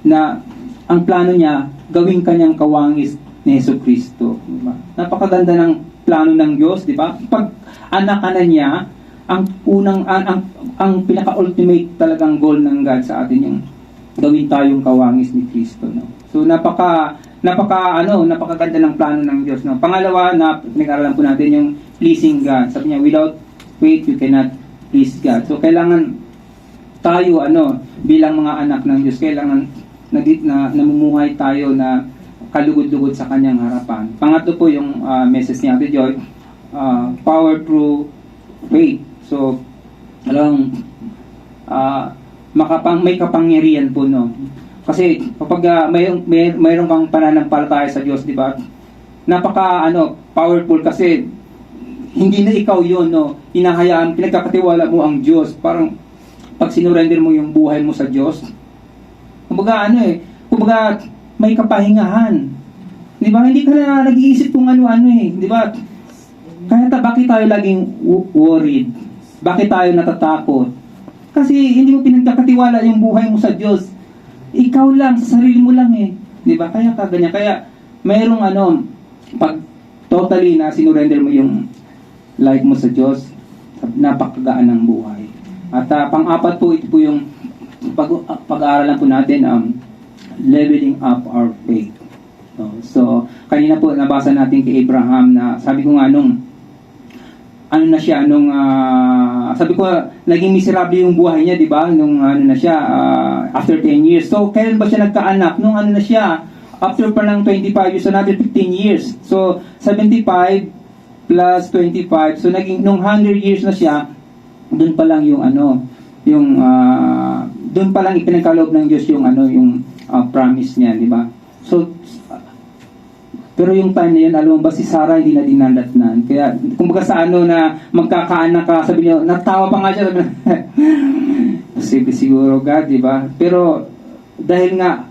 Na ang plano niya, gawing kanyang kawangis ni Jesucristo, di ba? Napakaganda ng plano ng Diyos, di ba? Pag anak ka na niya, ang pinaka-ultimate talagang goal ng God sa atin yung gawin tayong kawangis ni Kristo, no? So napakaganda ng plano ng Diyos, no? Pangalawa na pinag-aralan po natin yung pleasing God. Sabi niya, without faith you cannot please God. So kailangan tayo bilang mga anak ng Diyos, kailangan namumuhay tayo na kalugod-lugod sa kanyang harapan. Pangatlo po yung message ni Ate Joy, power through faith. So, may kapangyarihan po, no? Kasi kapag mayroon kang pananampalataya sa Diyos, di ba? Powerful kasi hindi na ikaw yun, no? Hinahayaan, pinagkakatiwala mo ang Diyos. Parang pag sinurrender mo yung buhay mo sa Diyos, kumbaga may kapahingahan. Di ba? Hindi ka na nag-iisip kung ano-ano eh. Di ba? Kaya bakit tayo laging worried? Bakit tayo natatakot? Kasi hindi mo pinagkakatiwala yung buhay mo sa Diyos. Ikaw lang, sa sarili mo lang eh. Di ba? Kaya kaganyan. Kaya mayroong pag totally na sinurrender mo yung life mo sa Diyos, napakagaan ng buhay. At pang-apat po, ito po yung pag-aaralan po natin, leveling up our faith. So, kanina po nabasa natin kay Abraham na sabi ko nga sabi ko naging miserable yung buhay niya, di ba? After 10 years. So, kailan ba siya nagkaanak? After pa ng 25 years, so another 15 years. So, 75 plus 25. So, nung 100 years na siya, doon pa lang doon pa lang ipinagkaloob ng Diyos yung promise niya, di ba? So, pero yung time na yun, alam mo ba, si Sarah hindi na dinadatnan. Kaya, kumbaga sa na magkakaanak ka, sabi niyo, natawa pa nga siya, sabi niya, posible siguro God, di ba? Pero, dahil nga,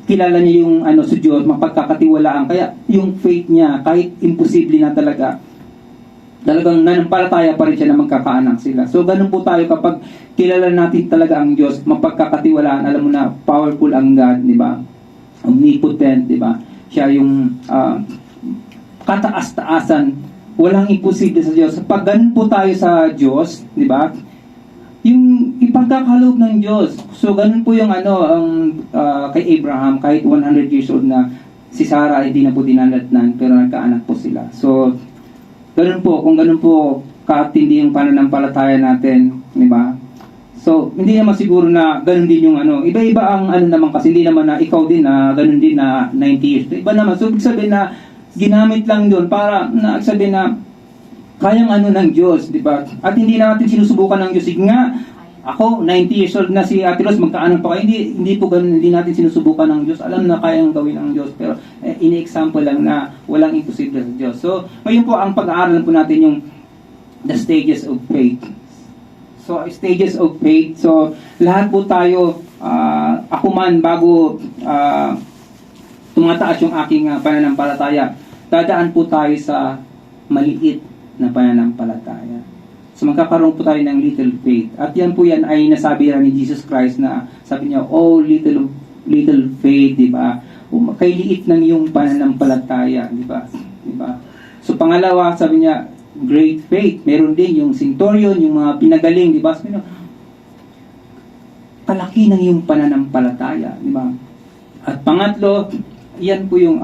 kilala niya yung sa Diyos, mapagkakatiwalaan. Kaya, yung faith niya, kahit imposible na talagang nanampalataya pa rin siya na magkakaanak sila. So, ganun po tayo kapag kilala natin talaga ang Diyos, mapagkakatiwalaan, alam mo na, powerful ang God, di ba? Omnipotent, di ba? Siya yung kataas-taasan, walang imposible sa Diyos. Pag ganun po tayo sa Diyos, di ba? Yung ipagkakaloob ng Diyos. So, ganun po yung kay Abraham, kahit 100 years old na si Sarah, hindi na po dinalatnan, pero nagkaanak po sila. So, ganun po, kung ganun po katindi yung pananampalataya natin, di ba? So, hindi naman siguro na ganun din yung iba-iba ang naman kasi hindi naman na ikaw din na ganun din na 90 years. Iba naman. So, ibig sabihin na ginamit lang doon para sabihin na kayang ng Diyos, di ba? At hindi natin sinusubukan ng Diyos. Sige nga, ako, 90 years old na si Ate Ros, magkaanak pa kayo. Hindi po ganun, hindi natin sinusubukan ng Diyos. Alam na kayang gawin ng Diyos. Pero, ini-example lang na walang imposible sa Diyos. So, ngayon po, ang pag-aaralan po natin yung the stages of faith. So, stages of faith. So, lahat po tayo, ako man, bago tumataas yung aking pananampalataya, dadaan po tayo sa maliit na pananampalataya. So, So magkakaroon po tayo ng little faith. At yan po yan ay nasabi rin ni Jesus Christ na sabi niya, oh little faith, di ba? Kay liit ng iyong pananampalataya, di ba? Di ba? So pangalawa, sabi niya, great faith. Meron din yung centurion, yung mga pinagaling, di ba? Sabi niya, kalaki ng iyong pananampalataya, di ba? At pangatlo, yan po yung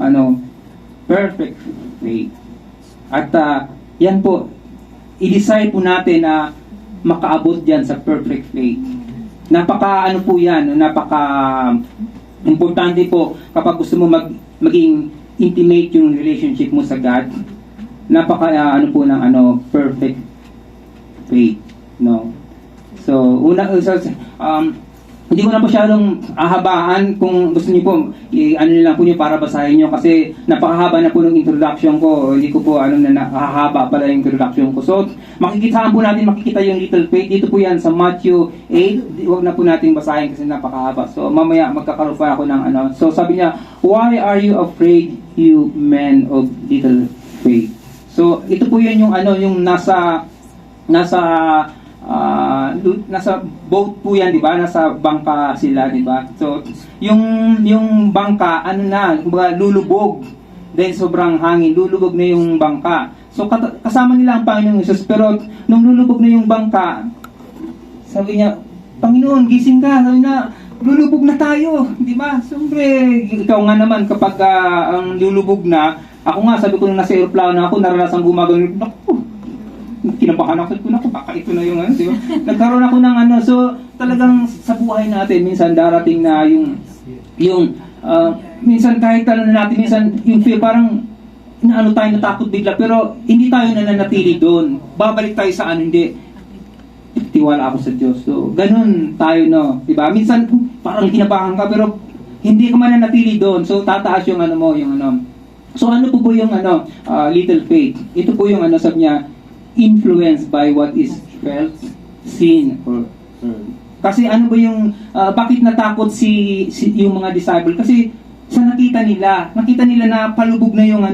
perfect faith. At yan po, i-desire po natin na makaabot diyan sa perfect faith. Napaka po yan, napaka importante po kapag gusto mo maging intimate yung relationship mo sa God. Napaka po ng perfect faith, no. So hindi ko na masyadong ahabaan. Kung gusto niyo po, lang po niyo para basahin niyo kasi napakahaba na po ng introduction ko. Hindi ko po na nakahaba pala yung introduction ko. So, makikita yung little faith. Dito po yan sa Matthew 8. Huwag na po natin basahin kasi napakahaba. So, mamaya magkakaroon pa ako ng So, sabi niya, why are you afraid, you men of little faith? So, ito po yan yung yung nasa boat po yan, di ba? Nasa bangka sila, di ba? So, yung bangka, kumbaga, lulubog. Dahil sobrang hangin, lulubog na yung bangka. So, kasama nila ang Panginoong Jesus. Pero, nung lulubog na yung bangka, sabi niya, Panginoon, gising ka. Sabi niya, lulubog na tayo, di ba? Siyempre, ikaw nga naman, kapag ang lulubog na, ako nga, sabi ko nung nasa aeroplano na ako, naranasan gumagano, kinabahan ako, baka ito na yung di ba? Nagkaroon ako ng so talagang sa buhay natin minsan darating na minsan kahit natin minsan yung feel parang tayo natakot bigla pero hindi tayo nananatili doon. Babalik tayo sa hindi. Tiwala ako sa Diyos. So ganun tayo, no, di ba? Minsan parang kinabahan ka pero hindi ka mananatili doon. So tataas yung So ano po yung little faith? Ito po yung sabi niya, influenced by what is felt, seen, or heard. Kasi ba yung, bakit natakot yung mga disciple? Kasi sa nakita nila na palubog na yung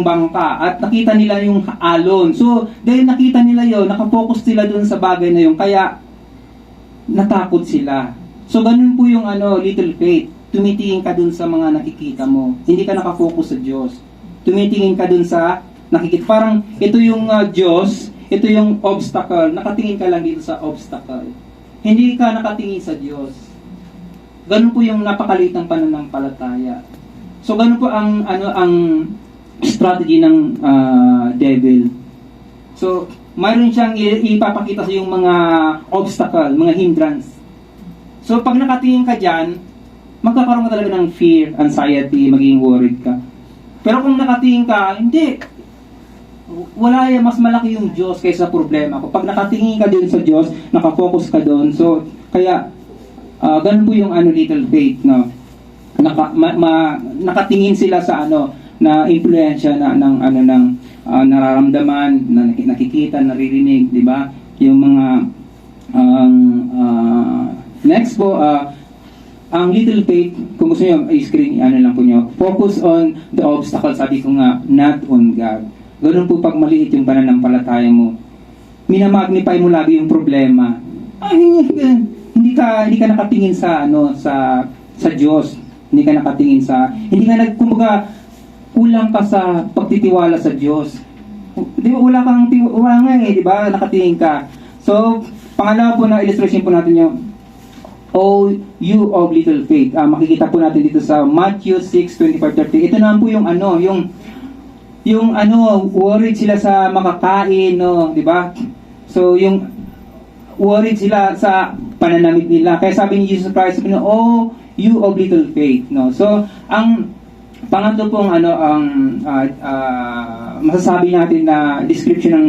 bangka, at nakita nila yung alon. So, dahil nakita nila yon, nakafocus sila dun sa bagay na yun, kaya natakot sila. So, ganun po yung little faith. Tumitingin ka dun sa mga nakikita mo. Hindi ka nakafocus sa Diyos. Tumitingin ka dun sa nakikita. Parang ito yung Diyos, ito yung obstacle. Nakatingin ka lang dito sa obstacle. Hindi ka nakatingin sa Diyos. Ganun po yung napakalitang pananampalataya. So ganun po ang strategy ng devil. So mayroon siyang ipapakita sa yung mga obstacle, mga hindrance. So pag nakatingin ka diyan, magkakaroon ka talaga ng fear, anxiety, magiging worried ka. Pero kung nakatingin ka, hindi. Wala yan, mas malaki yung Diyos kaysa problema ko. Pag nakatingin ka din sa Diyos, nakafocus ka doon. So, kaya, ganun po yung little faith, no? Nakatingin sila sa na influensya ng nararamdaman, na nakikita, naririnig, di ba? Yung mga, next po, ang little faith, kung gusto nyo, i-screen, lang po nyo, focus on the obstacle, sabi ko nga, not on God. Ganun po pag maliit yung pananampalataya mo. Minamagnify mo lagi yung problema. Hindi ka nakatingin sa Diyos. Hindi ka nakatingin hindi ka kulang ka sa pagtitiwala sa Diyos. Di ba wala nga di ba? Nakatingin ka. So, pangalawa po na illustration po natin yung Oh, you of little faith. Makikita po natin dito sa Matthew 6:25-30. Ito naman po yung worried sila sa makakain, no, di ba? So, yung worried sila sa pananamit nila. Kaya sabi ni Jesus Christ, oh, you of little faith, no. So, ang pangatlo pong masasabi natin na description ng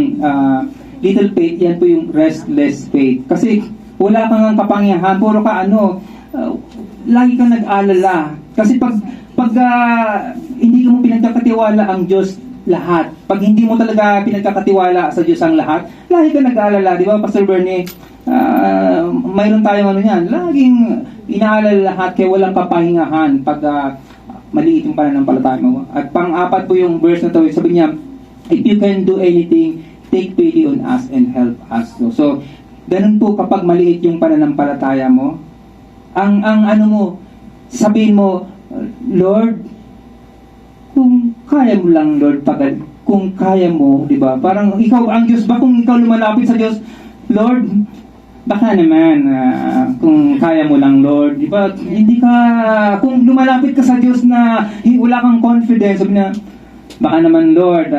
little faith, yan po yung restless faith. Kasi wala kang kapangyarihan, puro ka lagi kang nag-alala. Kasi pag hindi mo pinagkakatiwala ang Diyos lahat, pag hindi mo talaga pinagkakatiwala sa Diyos ang lahat, lagi ka nag-aalala, di ba, Pastor Bernie? Mayroon tayong yan, laging inaalala lahat, kaya walang kapahingahan pag maliit yung pananampalataya mo. At pang-apat po yung verse na to, sabi niya, if you can do anything, take pity on us and help us. No? So, ganun po kapag maliit yung pananampalataya mo, ang ano mo, sabihin mo, Lord, kung kaya mo lang, Lord, kung kaya mo, di ba? Parang ikaw, ang Diyos ba, kung ikaw lumalapit sa Diyos, Lord, baka naman, kung kaya mo lang, Lord, di ba? Hindi ka, kung lumalapit ka sa Diyos na wala kang confidence, sabi na, baka naman, Lord,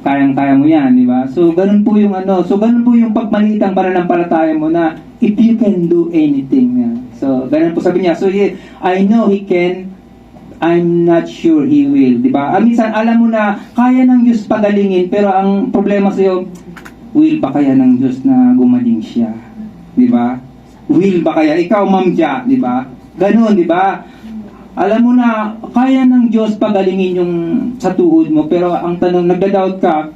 kayang-kaya mo yan, di ba? So, ganun po yung ganun po yung pagmaliit ang pananampalataya mo na if you can do anything. So, ganun po sabi niya. So, I know He can, I'm not sure He will, di ba? Minsan, alam mo na kaya ng Diyos pagalingin, pero ang problema sa'yo, will ba kaya ng Diyos na gumaling siya? Di ba? Will ba kaya? Ikaw, Ma'am Ja, di ba? Ganun, di ba? Alam mo na, kaya ng Diyos pagalingin yung sa tuhod mo, pero ang tanong, nagda-doubt ka,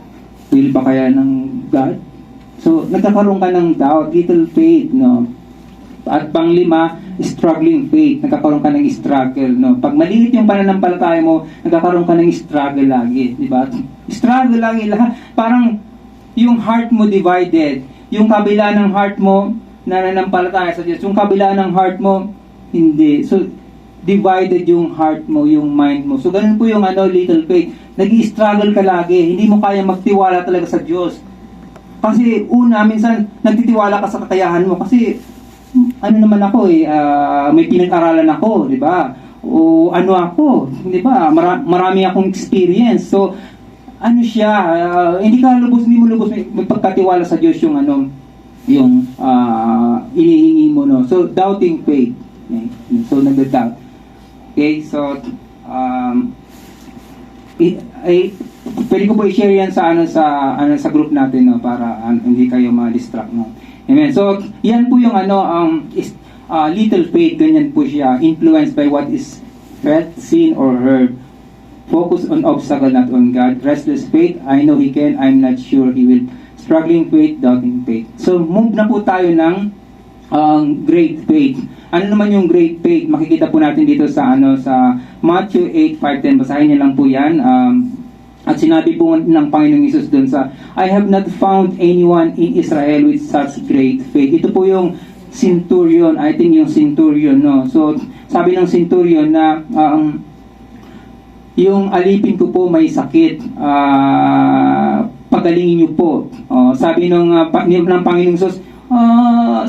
will ba kaya ng God? So, nagkakaroon ka ng doubt, little faith, no? At panglima, struggling faith, nagkakaroon ka ng struggle, no? Pag maliit yung pananampalataya mo, nagkakaroon ka ng struggle lagi, di ba? Struggle lagi, lahat. Parang, yung heart mo divided, yung kabila ng heart mo, nananampalataya sa Diyos, yung kabila ng heart mo, hindi. So, divided yung heart mo, yung mind mo. So, ganun po yung little faith. Nag-i-struggle ka lagi. Hindi mo kaya magtiwala talaga sa Diyos. Kasi, minsan, nagtitiwala ka sa kakayahan mo. Kasi, ano naman ako may pinag-aralan ako, di ba? O ano ako, di ba? Marami akong experience. So, hindi mo lubos may pagkatiwala sa Diyos yung inihingi mo, no? So, doubting faith. Okay? So, nagda-doubt. Okay, so, pwede ko po i-share yan sa group natin, no? Para hindi kayo ma-distract, no? Amen. So, yan po yung little faith, ganyan po siya, influenced by what is felt, seen, or heard. Focus on obstacle, not on God. Restless faith, I know He can, I'm not sure He will. Struggling faith, doubting faith. So, move na po tayo ng great faith. Ano naman yung great faith? Makikita po natin dito sa Matthew 8:5-10. Basahin niyo lang po yan. At sinabi po ng Panginoong Hesus doon sa, I have not found anyone in Israel with such great faith. Ito po yung centurion. I think yung centurion, no? So, sabi ng centurion na yung alipin ko po may sakit. Pagalingin niyo po. Sabi ng Panginoong Hesus,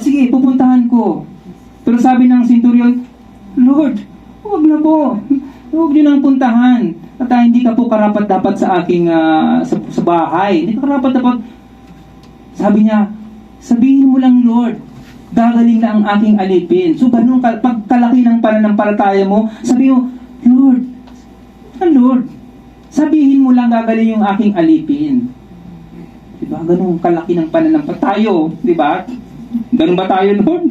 sige, pupuntahan ko. Pero sabi ng centurion, Lord, huwag na po. Huwag niyo nang puntahan. At hindi ka po karapat-dapat sa aking sa bahay. Hindi ka karapat-dapat. Sabi niya, sabihin mo lang, Lord, gagaling na ang aking alipin. So, ganun pagkalaki ng pananampalataya mo, sabi mo, Lord, sabihin mo lang gagaling yung aking alipin. Diba? Ganun kalaki ng pananampalataya tayo. Diba? Ganun ba tayo, Lord?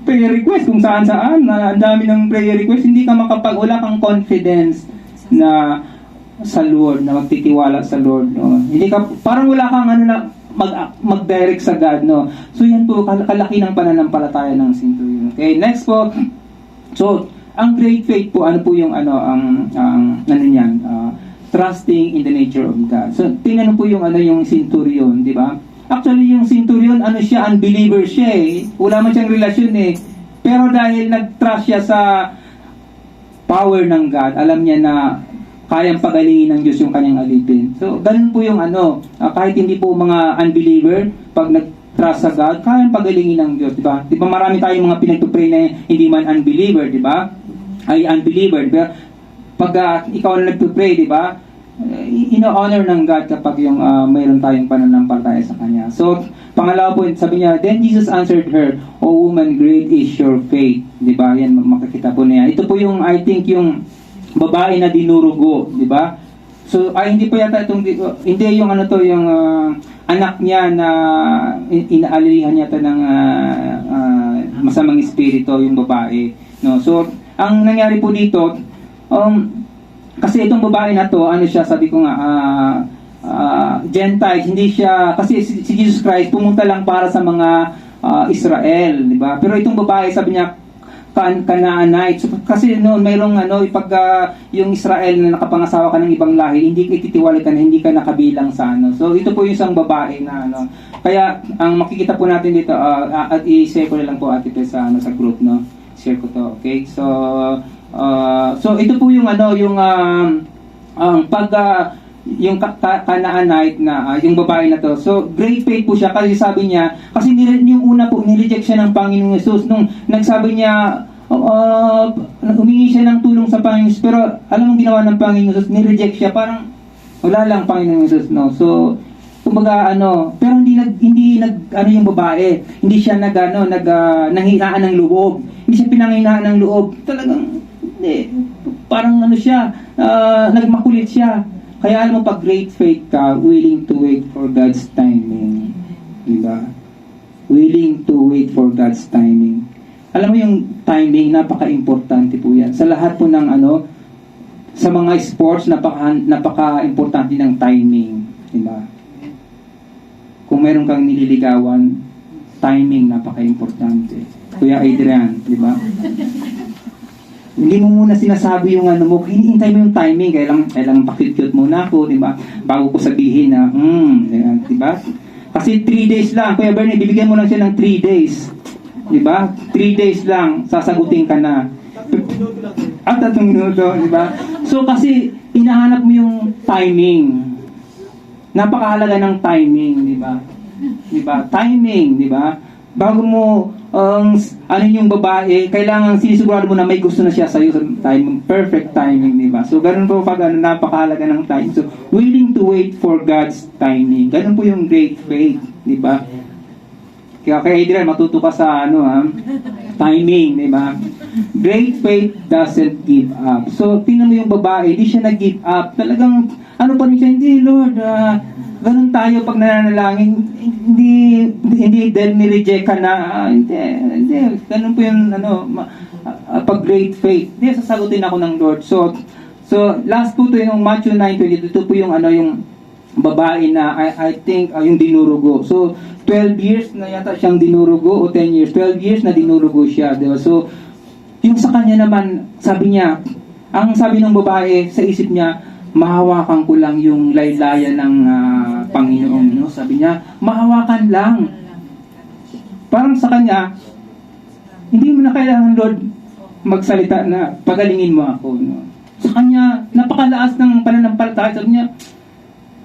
Prayer request kung saan-saan. Ang dami ng prayer request. Hindi ka wala kang confidence na sa Lord, na magtitiwala sa Lord. No? Hindi ka, parang wala kang mag-direct sa God. No? So yan po, kalaki ng pananampalataya ng centurion. Okay, next po. So, ang great faith po, ano po yung trusting in the nature of God. So, tingnan po yung yung centurion, di ba? Actually, yung centurion, unbeliever siya eh. Wala man siyang relasyon eh. Pero dahil nag-trust siya sa power ng God, alam niya na kayang pagalingin ng Diyos yung kanyang alipin. So, ganun po yung kahit hindi po mga unbeliever, pag nag-trust sa God, kayang pagalingin ng Diyos, di ba? Di ba marami tayong mga pinagpupray na hindi man unbeliever, di ba? Ay unbeliever. Pero pag ikaw na nagpupray, di ba? Ino-honor ng God kapag yung mayroon tayong pananampalataya sa Kanya. So, pangalawa po, sabi niya, then Jesus answered her, O woman, great is your faith. Di ba? Yan, makikita po niya. Ito po yung, I think, yung babae na dinurugo. Di ba? So, hindi pa yata itong, hindi yung yung anak niya na inaalilihan yata ng masamang espiritu, yung babae. No? So, ang nangyari po dito, kasi itong babae na to, sabi ko nga, Gentiles, hindi siya, kasi si Jesus Christ pumunta lang para sa mga Israel, di ba? Pero itong babae, sabi niya, Canaanite. So, kasi noon mayroong pag yung Israel na nakapangasawa ka ng ibang lahi, hindi ka ititiwala ka na, hindi ka nakabilang sa So ito po yung isang babae na Kaya ang makikita po natin dito at i-share ko na lang po ate sa sa group, no. Share ko to. Okay? So so ito po yung yung Canaanite na yung babae na to. So great faith po siya kasi sabi niya, kasi yung una po nireject siya ng Panginoong Hesus nung nagsabi niya humingi siya ng tulong sa Panginoong Hesus, pero alam mo ginawa ng Panginoong Hesus, nireject siya, parang wala lang Panginoong Hesus, no. So kumbaga pero hindi nag yung babae, hindi siya nanghinaan ng loob, hindi siya pinanghinaan ng loob, talagang parang siya, nagmakulit siya. Kaya alam mo, pag great faith ka, willing to wait for God's timing. Diba? Willing to wait for God's timing. Alam mo yung timing, napaka-importante po yan. Sa lahat po ng sa mga sports, napaka-importante ng timing. Diba? Kung meron kang nililigawan, timing, napaka-importante. Kuya Adrian, diba? Hindi mo muna sinasabi yung mo, hinihintay mo yung timing, kailangan pa-cute muna ako, di ba? Bago ko sabihin na, di ba? Kasi 3 days lang, Kuya Bernie, bibigyan mo lang siya ng 3 days. Di ba? 3 days lang, sasagutin ka na. At 3 minuto, di ba? So kasi, hinahanap mo yung timing. Napakahalaga ng timing, di ba? Di ba? Timing, di ba? Bago mo yung babae, kailangan sinisigurado mo na may gusto na siya sa iyo sa time, perfect timing, di ba? So ganun po pag napakahalaga ng time. So willing to wait for God's timing. Ganun po yung great faith, di ba? Kaya kay Adrian, matuto ka sa timing, di ba? Great faith doesn't give up. So tingnan mo yung babae, di siya nag-give up. Talagang pa rin siya, hindi Lord, ganun tayo pag nananalangin, hindi dahil nireject ka na, hindi, ganun po yung, pag great faith, hindi, sasagutin ako ng Lord. So last po to yung Matthew 9:22, ito po yung, yung babae na, I think, yung dinurugo. So, 12 years na yata siyang dinurugo, o 10 years, 12 years na dinurugo siya, di ba? So, yung sa kanya naman, sabi niya, ang sabi ng babae sa isip niya, mahawakan ko lang yung laylayan ng Panginoon, no? Sabi niya, mahawakan lang. Parang sa kanya, hindi mo na kailangan, Lord, magsalita na, pagalingin mo ako, no? Sa kanya, napakalaas ng pananampalataya. Sabi niya,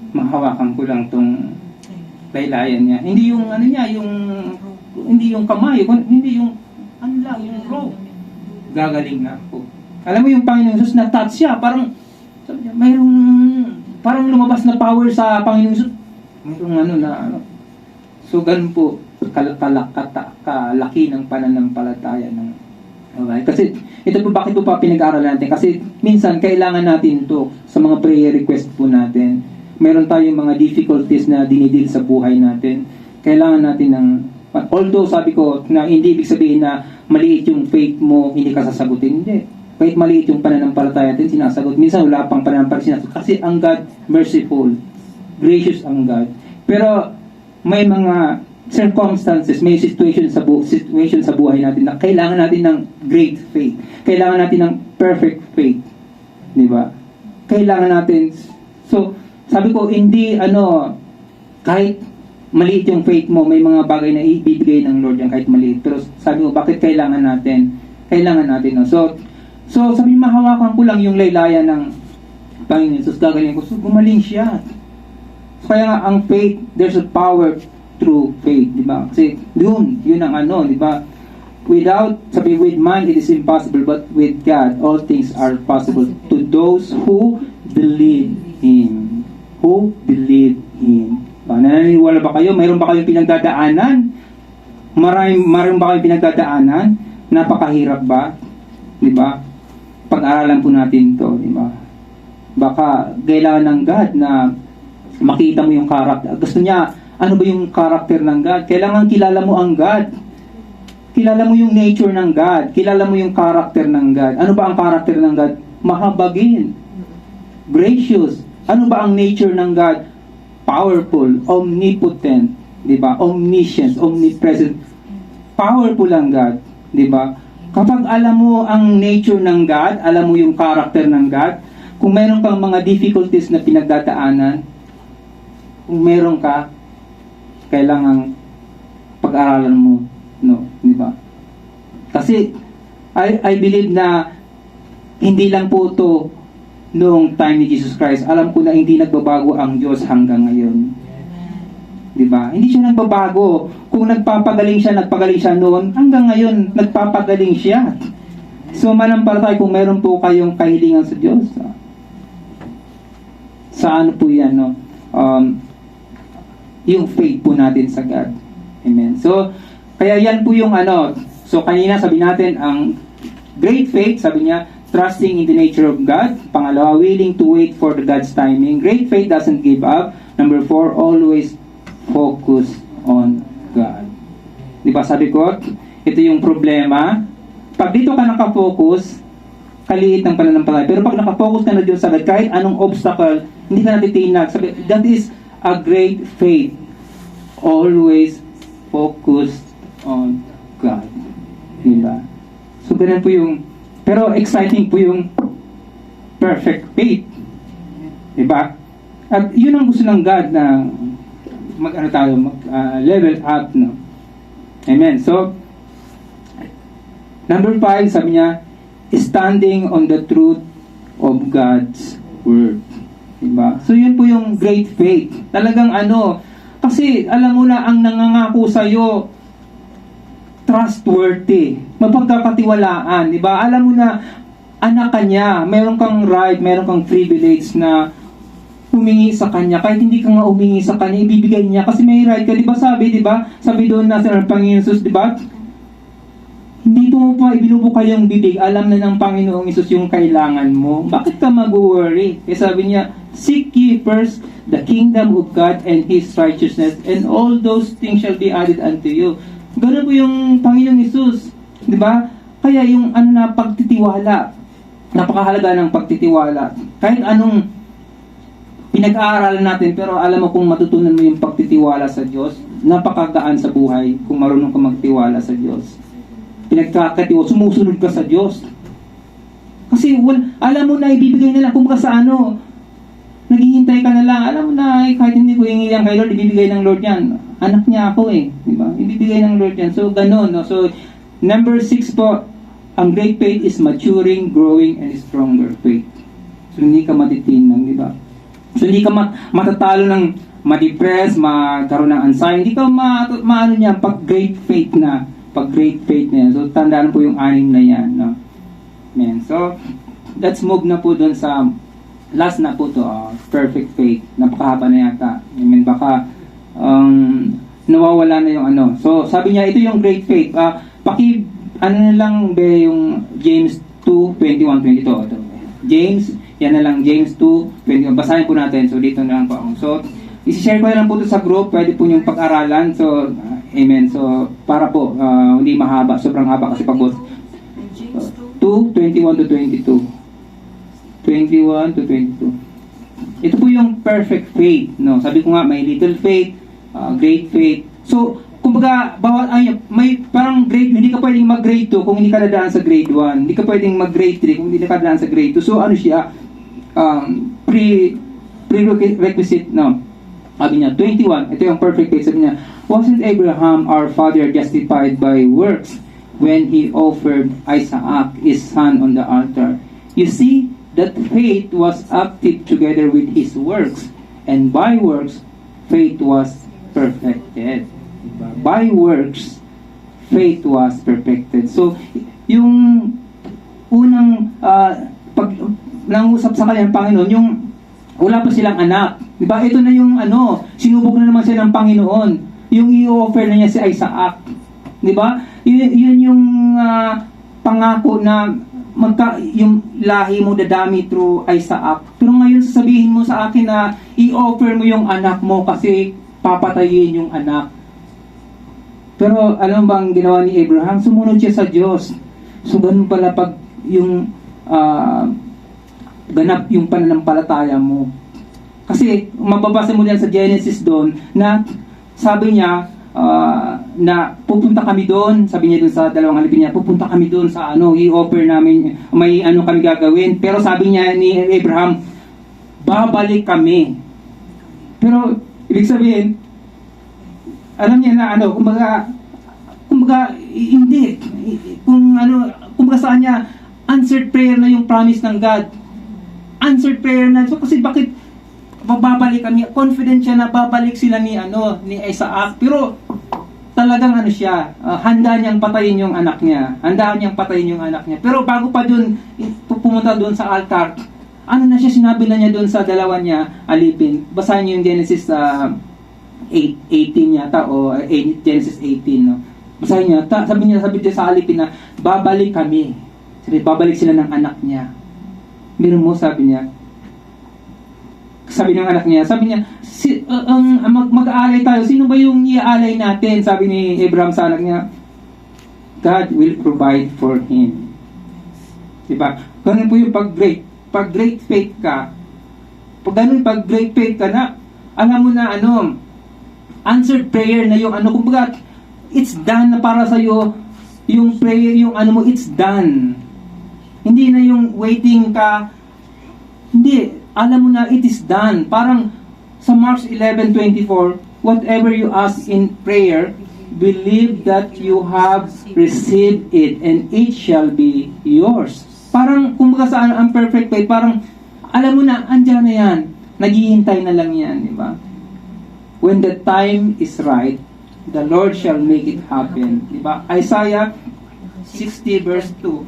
mahawakan ko lang tong laylayan niya. Hindi yung, hindi yung kamay, hindi yung, yung rope. Gagaling na ako. Alam mo yung Panginoon Jesus, na-touch siya, parang, sabi niya, parang lumabas na power sa Panginoon Jesus. Mayroong So, ganun po, kalaki ng pananampalataya ng okay. Kasi, ito po, bakit po pa pinag-aaralan natin? Kasi, minsan, kailangan natin to sa mga prayer request po natin. Meron tayong mga difficulties na dinidil sa buhay natin. Kailangan natin ng, although sabi ko, na hindi ibig sabihin na maliit yung faith mo, hindi ka sasagutin. Hindi. Kahit maliit yung pananampalataya natin, sinasagot. Minsan wala pang pananampalataya sinasagot. Kasi ang God, merciful. Gracious ang God. Pero may mga circumstances, may situation sa buhay natin na kailangan natin ng great faith. Kailangan natin ng perfect faith. Di ba? Kailangan natin. So, sabi ko, hindi kahit maliit yung faith mo, may mga bagay na ibibigay ng Lord yan kahit maliit. Pero sabi ko, bakit kailangan natin? Kailangan natin. No? So sabi, mahawakan ko lang yung laylayan ng Panginoon Jesus, gagaling ko. So gumaling siya. So, kaya nga, ang faith, there's a power through faith, di ba? Kasi yun ang di ba? With man it is impossible, but with God all things are possible to those who believe Him. Who believe Him. Naniniwala ba kayo? Mayroon ba kayong pinagdadaanan? Mayroon ba kayong pinagdadaanan? Napakahirap ba? Di ba? Pag-aralan po natin to, di ba? Baka kailangan ng God na makita mo yung karakter. Gusto niya, ano ba yung karakter ng God? Kailangan kilala mo ang God. Kilala mo yung nature ng God. Kilala mo yung karakter ng God. Ano ba ang karakter ng God? Mahabagin. Gracious. Ano ba ang nature ng God? Powerful, omnipotent, 'di ba? Omniscient, omnipresent. Powerful ang God, 'di ba? Kapag alam mo ang nature ng God, alam mo yung character ng God, kung meron kang mga difficulties na pinagdadaanan, kung meron ka, kailangang pag-aralan mo, no, di ba? Kasi I believe na hindi lang po to noong time ni Jesus Christ. Alam ko na hindi nagbabago ang Diyos hanggang ngayon. Di ba? Hindi siya nagbabago. Kung nagpapagaling siya noon, hanggang ngayon nagpapagaling siya. So manampalataya kung meron po kayong kahilingan sa Diyos. Sa ano po yan, no? Yung faith po natin sa God. Amen. So, kaya yan po yung ano. So, kanina sabi natin, ang great faith, sabi niya, trusting in the nature of God. Pangalawa, willing to wait for the God's timing. Great faith doesn't give up. Number 4, always focus on God. Di ba sabi ko, ito yung problema. Pag dito ka nakafocus, kaliit ng pananampalataya. Pero pag nakafocus ka na Diyos sa God, kahit anong obstacle, hindi ka natitinag. Sabi, that is a great faith. Always focused on God. Diba? So, ganun po yung, pero exciting po yung perfect faith. Diba? At yun ang gusto ng God na level up, no? Amen. So, number 5, sabi niya, standing on the truth of God's Word. Diba? So, yun po yung great faith. Talagang ano, kasi alam mo na ang nangangako sa'yo, trustworthy, mapagkakatiwalaan, di ba? Alam mo na anak ka niya, meron kang right, meron kang privilege na humingi sa kanya. Kahit hindi ka nga humingi sa kanya, ibibigay niya kasi may right ka, di ba? Sabi doon na sa Panginoon Jesus, di ba? Hindi mo pa ibinubuka yung bibig, alam na ng Panginoong Isus yung kailangan mo. Bakit ka mag-worry? Kaya sabi niya, seek ye first the kingdom of God and His righteousness, and all those things shall be added unto you. Ganun po yung Panginoong Isus. Di ba? Kaya yung ano na pagtitiwala, napakahalaga ng pagtitiwala. Kahit anong pinag-aaralan natin, pero alam mo kung matutunan mo yung pagtitiwala sa Diyos, napakagaan sa buhay kung marunong ka magtiwala sa Diyos. Pinagkakatiwala, sumusunod ka sa Diyos. Kasi alam mo na ibibigay na lang, kung sa ano, naghihintay ka na lang, alam mo na kahit hindi ko hingi yan kay Lord, ibibigay ng Lord yan. Anak niya ako eh, di ba? Ibibigay ng Lord yan. So, ganun, no? So, number 6 po, ang great faith is maturing, growing, and stronger faith. So, hindi ka matitinang, di ba? So, hindi ka matatalo ng ma-depress, magkaroon ng anxiety. Hindi ka maano niya, pag great faith na yan. So, tandaan po yung 6 na yan, no? Amen. So, let's move na po dun sa last na po to, perfect faith. Napakahaba na yata. Amen. Baka nawawala na yung ano. So, sabi niya, ito yung great faith. Ano na lang ba yung James 2:21-22. Ito. James, yan na lang, James 2:21. Basahin po natin. So, dito na lang po ako. So, isi-share ko na lang po ito sa group. Pwede po yung pag-aralan. So, amen. So, para po, hindi mahaba. Sobrang haba kasi pag 2:21-22. 21-22. Ito po yung perfect faith, no? Sabi ko nga, may little faith, great faith. So, kumbaga, may parang grade, hindi ka pwedeng mag-grade 2 kung hindi ka dadaan sa grade 1. Hindi ka pwedeng mag-grade 3 kung hindi ka dadaan sa grade 2. So, ano siya? Prerequisite, no? Sabi niya, 21. Ito yung perfect faith. Sabi niya, wasn't Abraham our father justified by works when he offered Isaac, his son, on the altar? You see, that faith was active together with his works, and by works, faith was perfected. By works, faith was perfected. So, yung unang pag nangusap sa kanya ng Panginoon, yung wala pa silang anak. Diba? Ito na yung sinubok na naman siya ng Panginoon. Yung i-offer na niya si Isaac. Diba? Yun yung pangako na yung lahi mo dadami through Isaac. Pero ngayon sasabihin mo sa akin na i-offer mo yung anak mo kasi papatayin yung anak. Pero alam bang ginawa ni Abraham? Sumunod siya sa Diyos. So ganun pala pag yung ganap yung pananampalataya mo. Kasi mababasa mo yan sa Genesis doon na sabi niya, na pupunta kami doon, sabi niya doon sa dalawang alipin niya, pupunta kami doon sa i-offer namin, may kami gagawin. Pero sabi niya ni Abraham, babalik kami. Pero ibig sabihin, alam niya na kumbaga hindi, kumbaga sa kanya, answered prayer na yung promise ng God. Answered prayer na. So kasi bakit babalik kami? Confident siya na babalik sila ni Isaac. Pero talagang siya, handa niyang patayin yung anak niya. Handa niyang patayin yung anak niya. Pero bago pa dun, pumunta dun sa altar, na siya, sinabi na niya dun sa dalawa niya alipin. Basahin niyo yung Genesis 18 yata o Genesis 18, no? Basahin niya, sabi niya sa alipin na babalik kami. Babalik sila ng anak niya. Meron mo, sabi niya. Sabi ng anak niya, mag-aalay tayo. Sino ba yung i-aalay natin? Sabi ni Abraham sa anak niya, God will provide for him. Diba? Ganun po yung pag great faith ka, pag great faith ka na, alam mo na answered prayer na yung kumbaga, it's done na para sa'yo, yung prayer, yung mo, it's done. Hindi na yung waiting ka, hindi, alam mo na, it is done. Parang sa Mark 11:24, whatever you ask in prayer, believe that you have received it, and it shall be yours. Parang, kumbaga sa ang perfect faith, parang, alam mo na, andyan na yan. Naghihintay na lang yan, di ba? When the time is right, the Lord shall make it happen. Di ba? Isaiah 60 verse 2,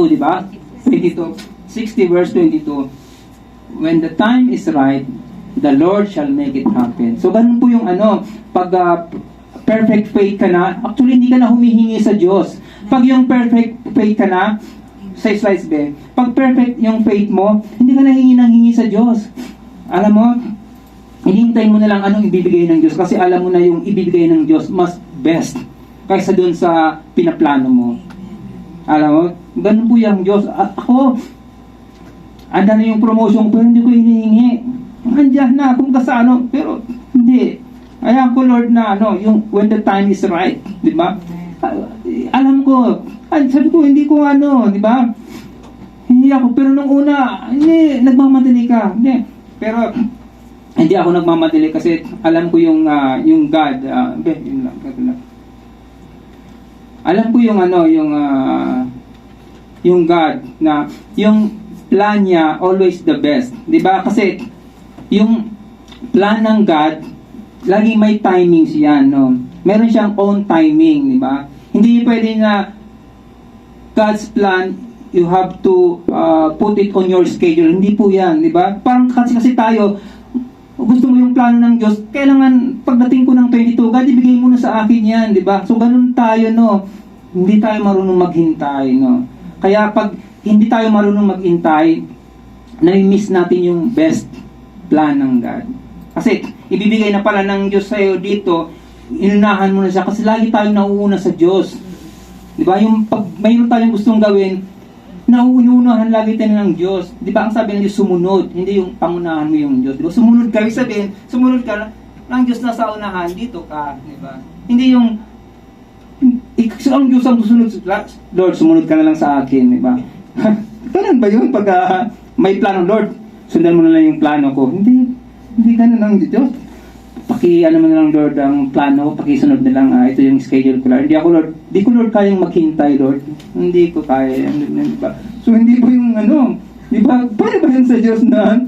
di ba? 22. 60 verse 22. When the time is right, the Lord shall make it happen. So, ganun po yung pag perfect faith ka na, actually, hindi ka na humihingi sa Diyos. Pag yung perfect faith ka na, sa slides be, pag perfect yung faith mo, hindi ka na hingi sa Diyos. Alam mo, hinihintay mo na lang anong ibibigay ng Diyos kasi alam mo na yung ibibigay ng Diyos mas best kaysa dun sa pinaplano mo. Alam mo, ganun po yung Diyos. Ako, anda na yung promotion pero hindi ko hinihingi. Andiyan na, kung sa pero hindi. Ayan ko, Lord, na yung when the time is right, di ba? Alam ko, sabi ko, hindi ko di ba? Hindi ako, pero nung una, hindi, nagmamadali ka. Hindi. Pero, hindi ako nagmamadali kasi alam ko yung God, yun lang. Alam ko yung God na yung plan niya always the best. 'Di ba? Kasi yung plan ng God laging may timings 'yan, no. Meron siyang own timing, 'di ba? Hindi pwede na God's plan you have to put it on your schedule. Hindi po 'yan, 'di ba? Parang kasi tayo gusto mo yung plano ng Diyos, kailangan pagdating ko ng 22, God, ibigay mo na sa akin yan, di ba? So, ganun tayo, no? Hindi tayo marunong maghintay, no? Kaya pag hindi tayo marunong maghintay, nai-miss natin yung best plan ng God. Kasi, ibibigay na pala ng Diyos sa'yo dito, inunahan mo na siya, kasi lagi tayong nauuna sa Diyos. Di ba? Yung pag mayroon tayong gustong gawin, nauunahan lagi tayo ng Diyos. Di ba ang sabi ng Diyos, sumunod, hindi yung pangunahan mo yung Diyos. Di ba? Sumunod ka, sabihin, sumunod ka ng Diyos na sa unahan, dito ka. Di ba? Hindi yung, ang Diyos ang susunod, Lord, sumunod ka na lang sa akin. Di ba? Ganun ba yun? Pag may plano, Lord, sundan mo na lang yung plano ko. Hindi ganun ang Diyos. Mo na lang, Lord, ang plano ko, pakisunod na lang, ito yung schedule ko, Lord. Hindi ko, Lord, kayang maghintay, Lord. Hindi ko kaya. Diba? So, hindi po yung di ba? Paano ba yun sa Diyos na?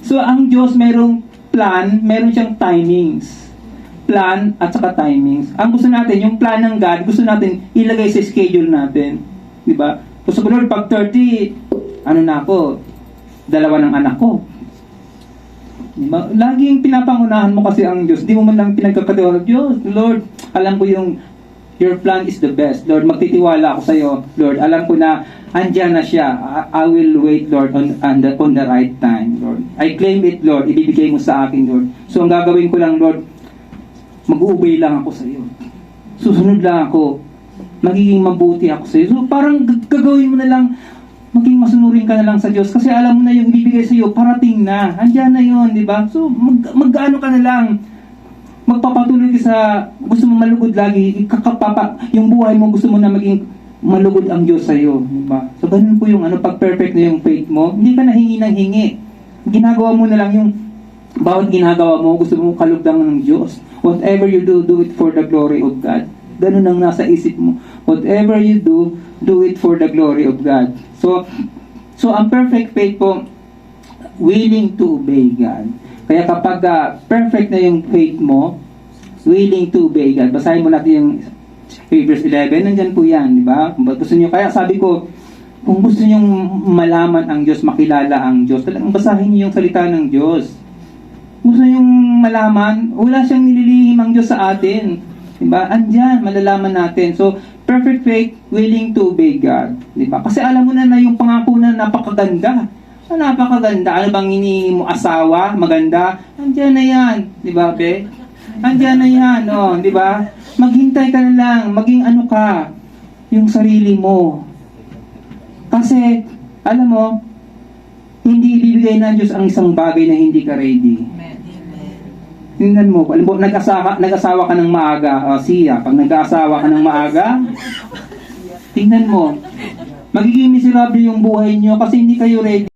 So, ang Diyos merong plan, meron siyang timings. Plan at saka timings. Ang gusto natin, yung plan ng God, gusto natin ilagay sa schedule natin. Di ba? Gusto ko, Lord, pag 30, na ako, 2 ng anak ko. Diba? Laging pinapangunahan mo kasi ang Diyos. Di mo man lang pinagkakatiwala, Diyos, Lord, alam ko yung your plan is the best. Lord, magtitiwala ako sa iyo. Lord, alam ko na andyan na siya. I will wait, Lord, on the right time, Lord. I claim it, Lord. Ibibigay mo sa akin, Lord. So, ang gagawin ko lang, Lord, mag-uubay lang ako sa iyo. Susunod lang ako. Magiging mabuti ako sa iyo. So, parang gagawin mo na lang, maging masunurin ka na lang sa Diyos kasi alam mo na yung ibibigay sa iyo parating na. Andiyan na 'yon, di ba? So mag-ano ka na lang. magpapatuloy ka sa gusto mo malugod lagi, yung buhay mo gusto mo na maging malugod ang Diyos sa'yo. Diba? So, ganun po yung pag perfect na yung faith mo, hindi ka nahingi ng hingi. Ginagawa mo na lang yung bawat ginagawa mo, gusto mo kalugdan ng Diyos. Whatever you do, do it for the glory of God. Ganun ang nasa isip mo. Whatever you do it for the glory of God. So ang perfect faith po, willing to obey God. Kaya kapag perfect na yung faith mo, willing to obey God. Basahin mo natin yung Hebrews 11, nandyan po yan, di ba? Gusto niyo, kaya sabi ko, kung gusto niyo malaman ang Diyos, makilala ang Diyos, talagang basahin niyo yung salita ng Diyos. Gusto niyo malaman, wala siyang nililihim ang Diyos sa atin. Diba? Andyan, malalaman natin. So, perfect faith, willing to obey God. Diba? Kasi alam mo na yung pangako na napakaganda. Napakaganda. Ano bang hinihingi mo? Asawa? Maganda? Andyan na yan. Diba, be? Andyan na yan. Oh, diba? Maghintay ka na lang. Maging ka. Yung sarili mo. Kasi, alam mo, hindi ibibigay ng Diyos ang isang bagay na hindi ka ready. Tingnan mo, alam mo, nag-asawa ka ng maaga, siya, pag nag-asawa ka ng maaga, tingnan mo, magiging miserable yung buhay niyo kasi hindi kayo ready.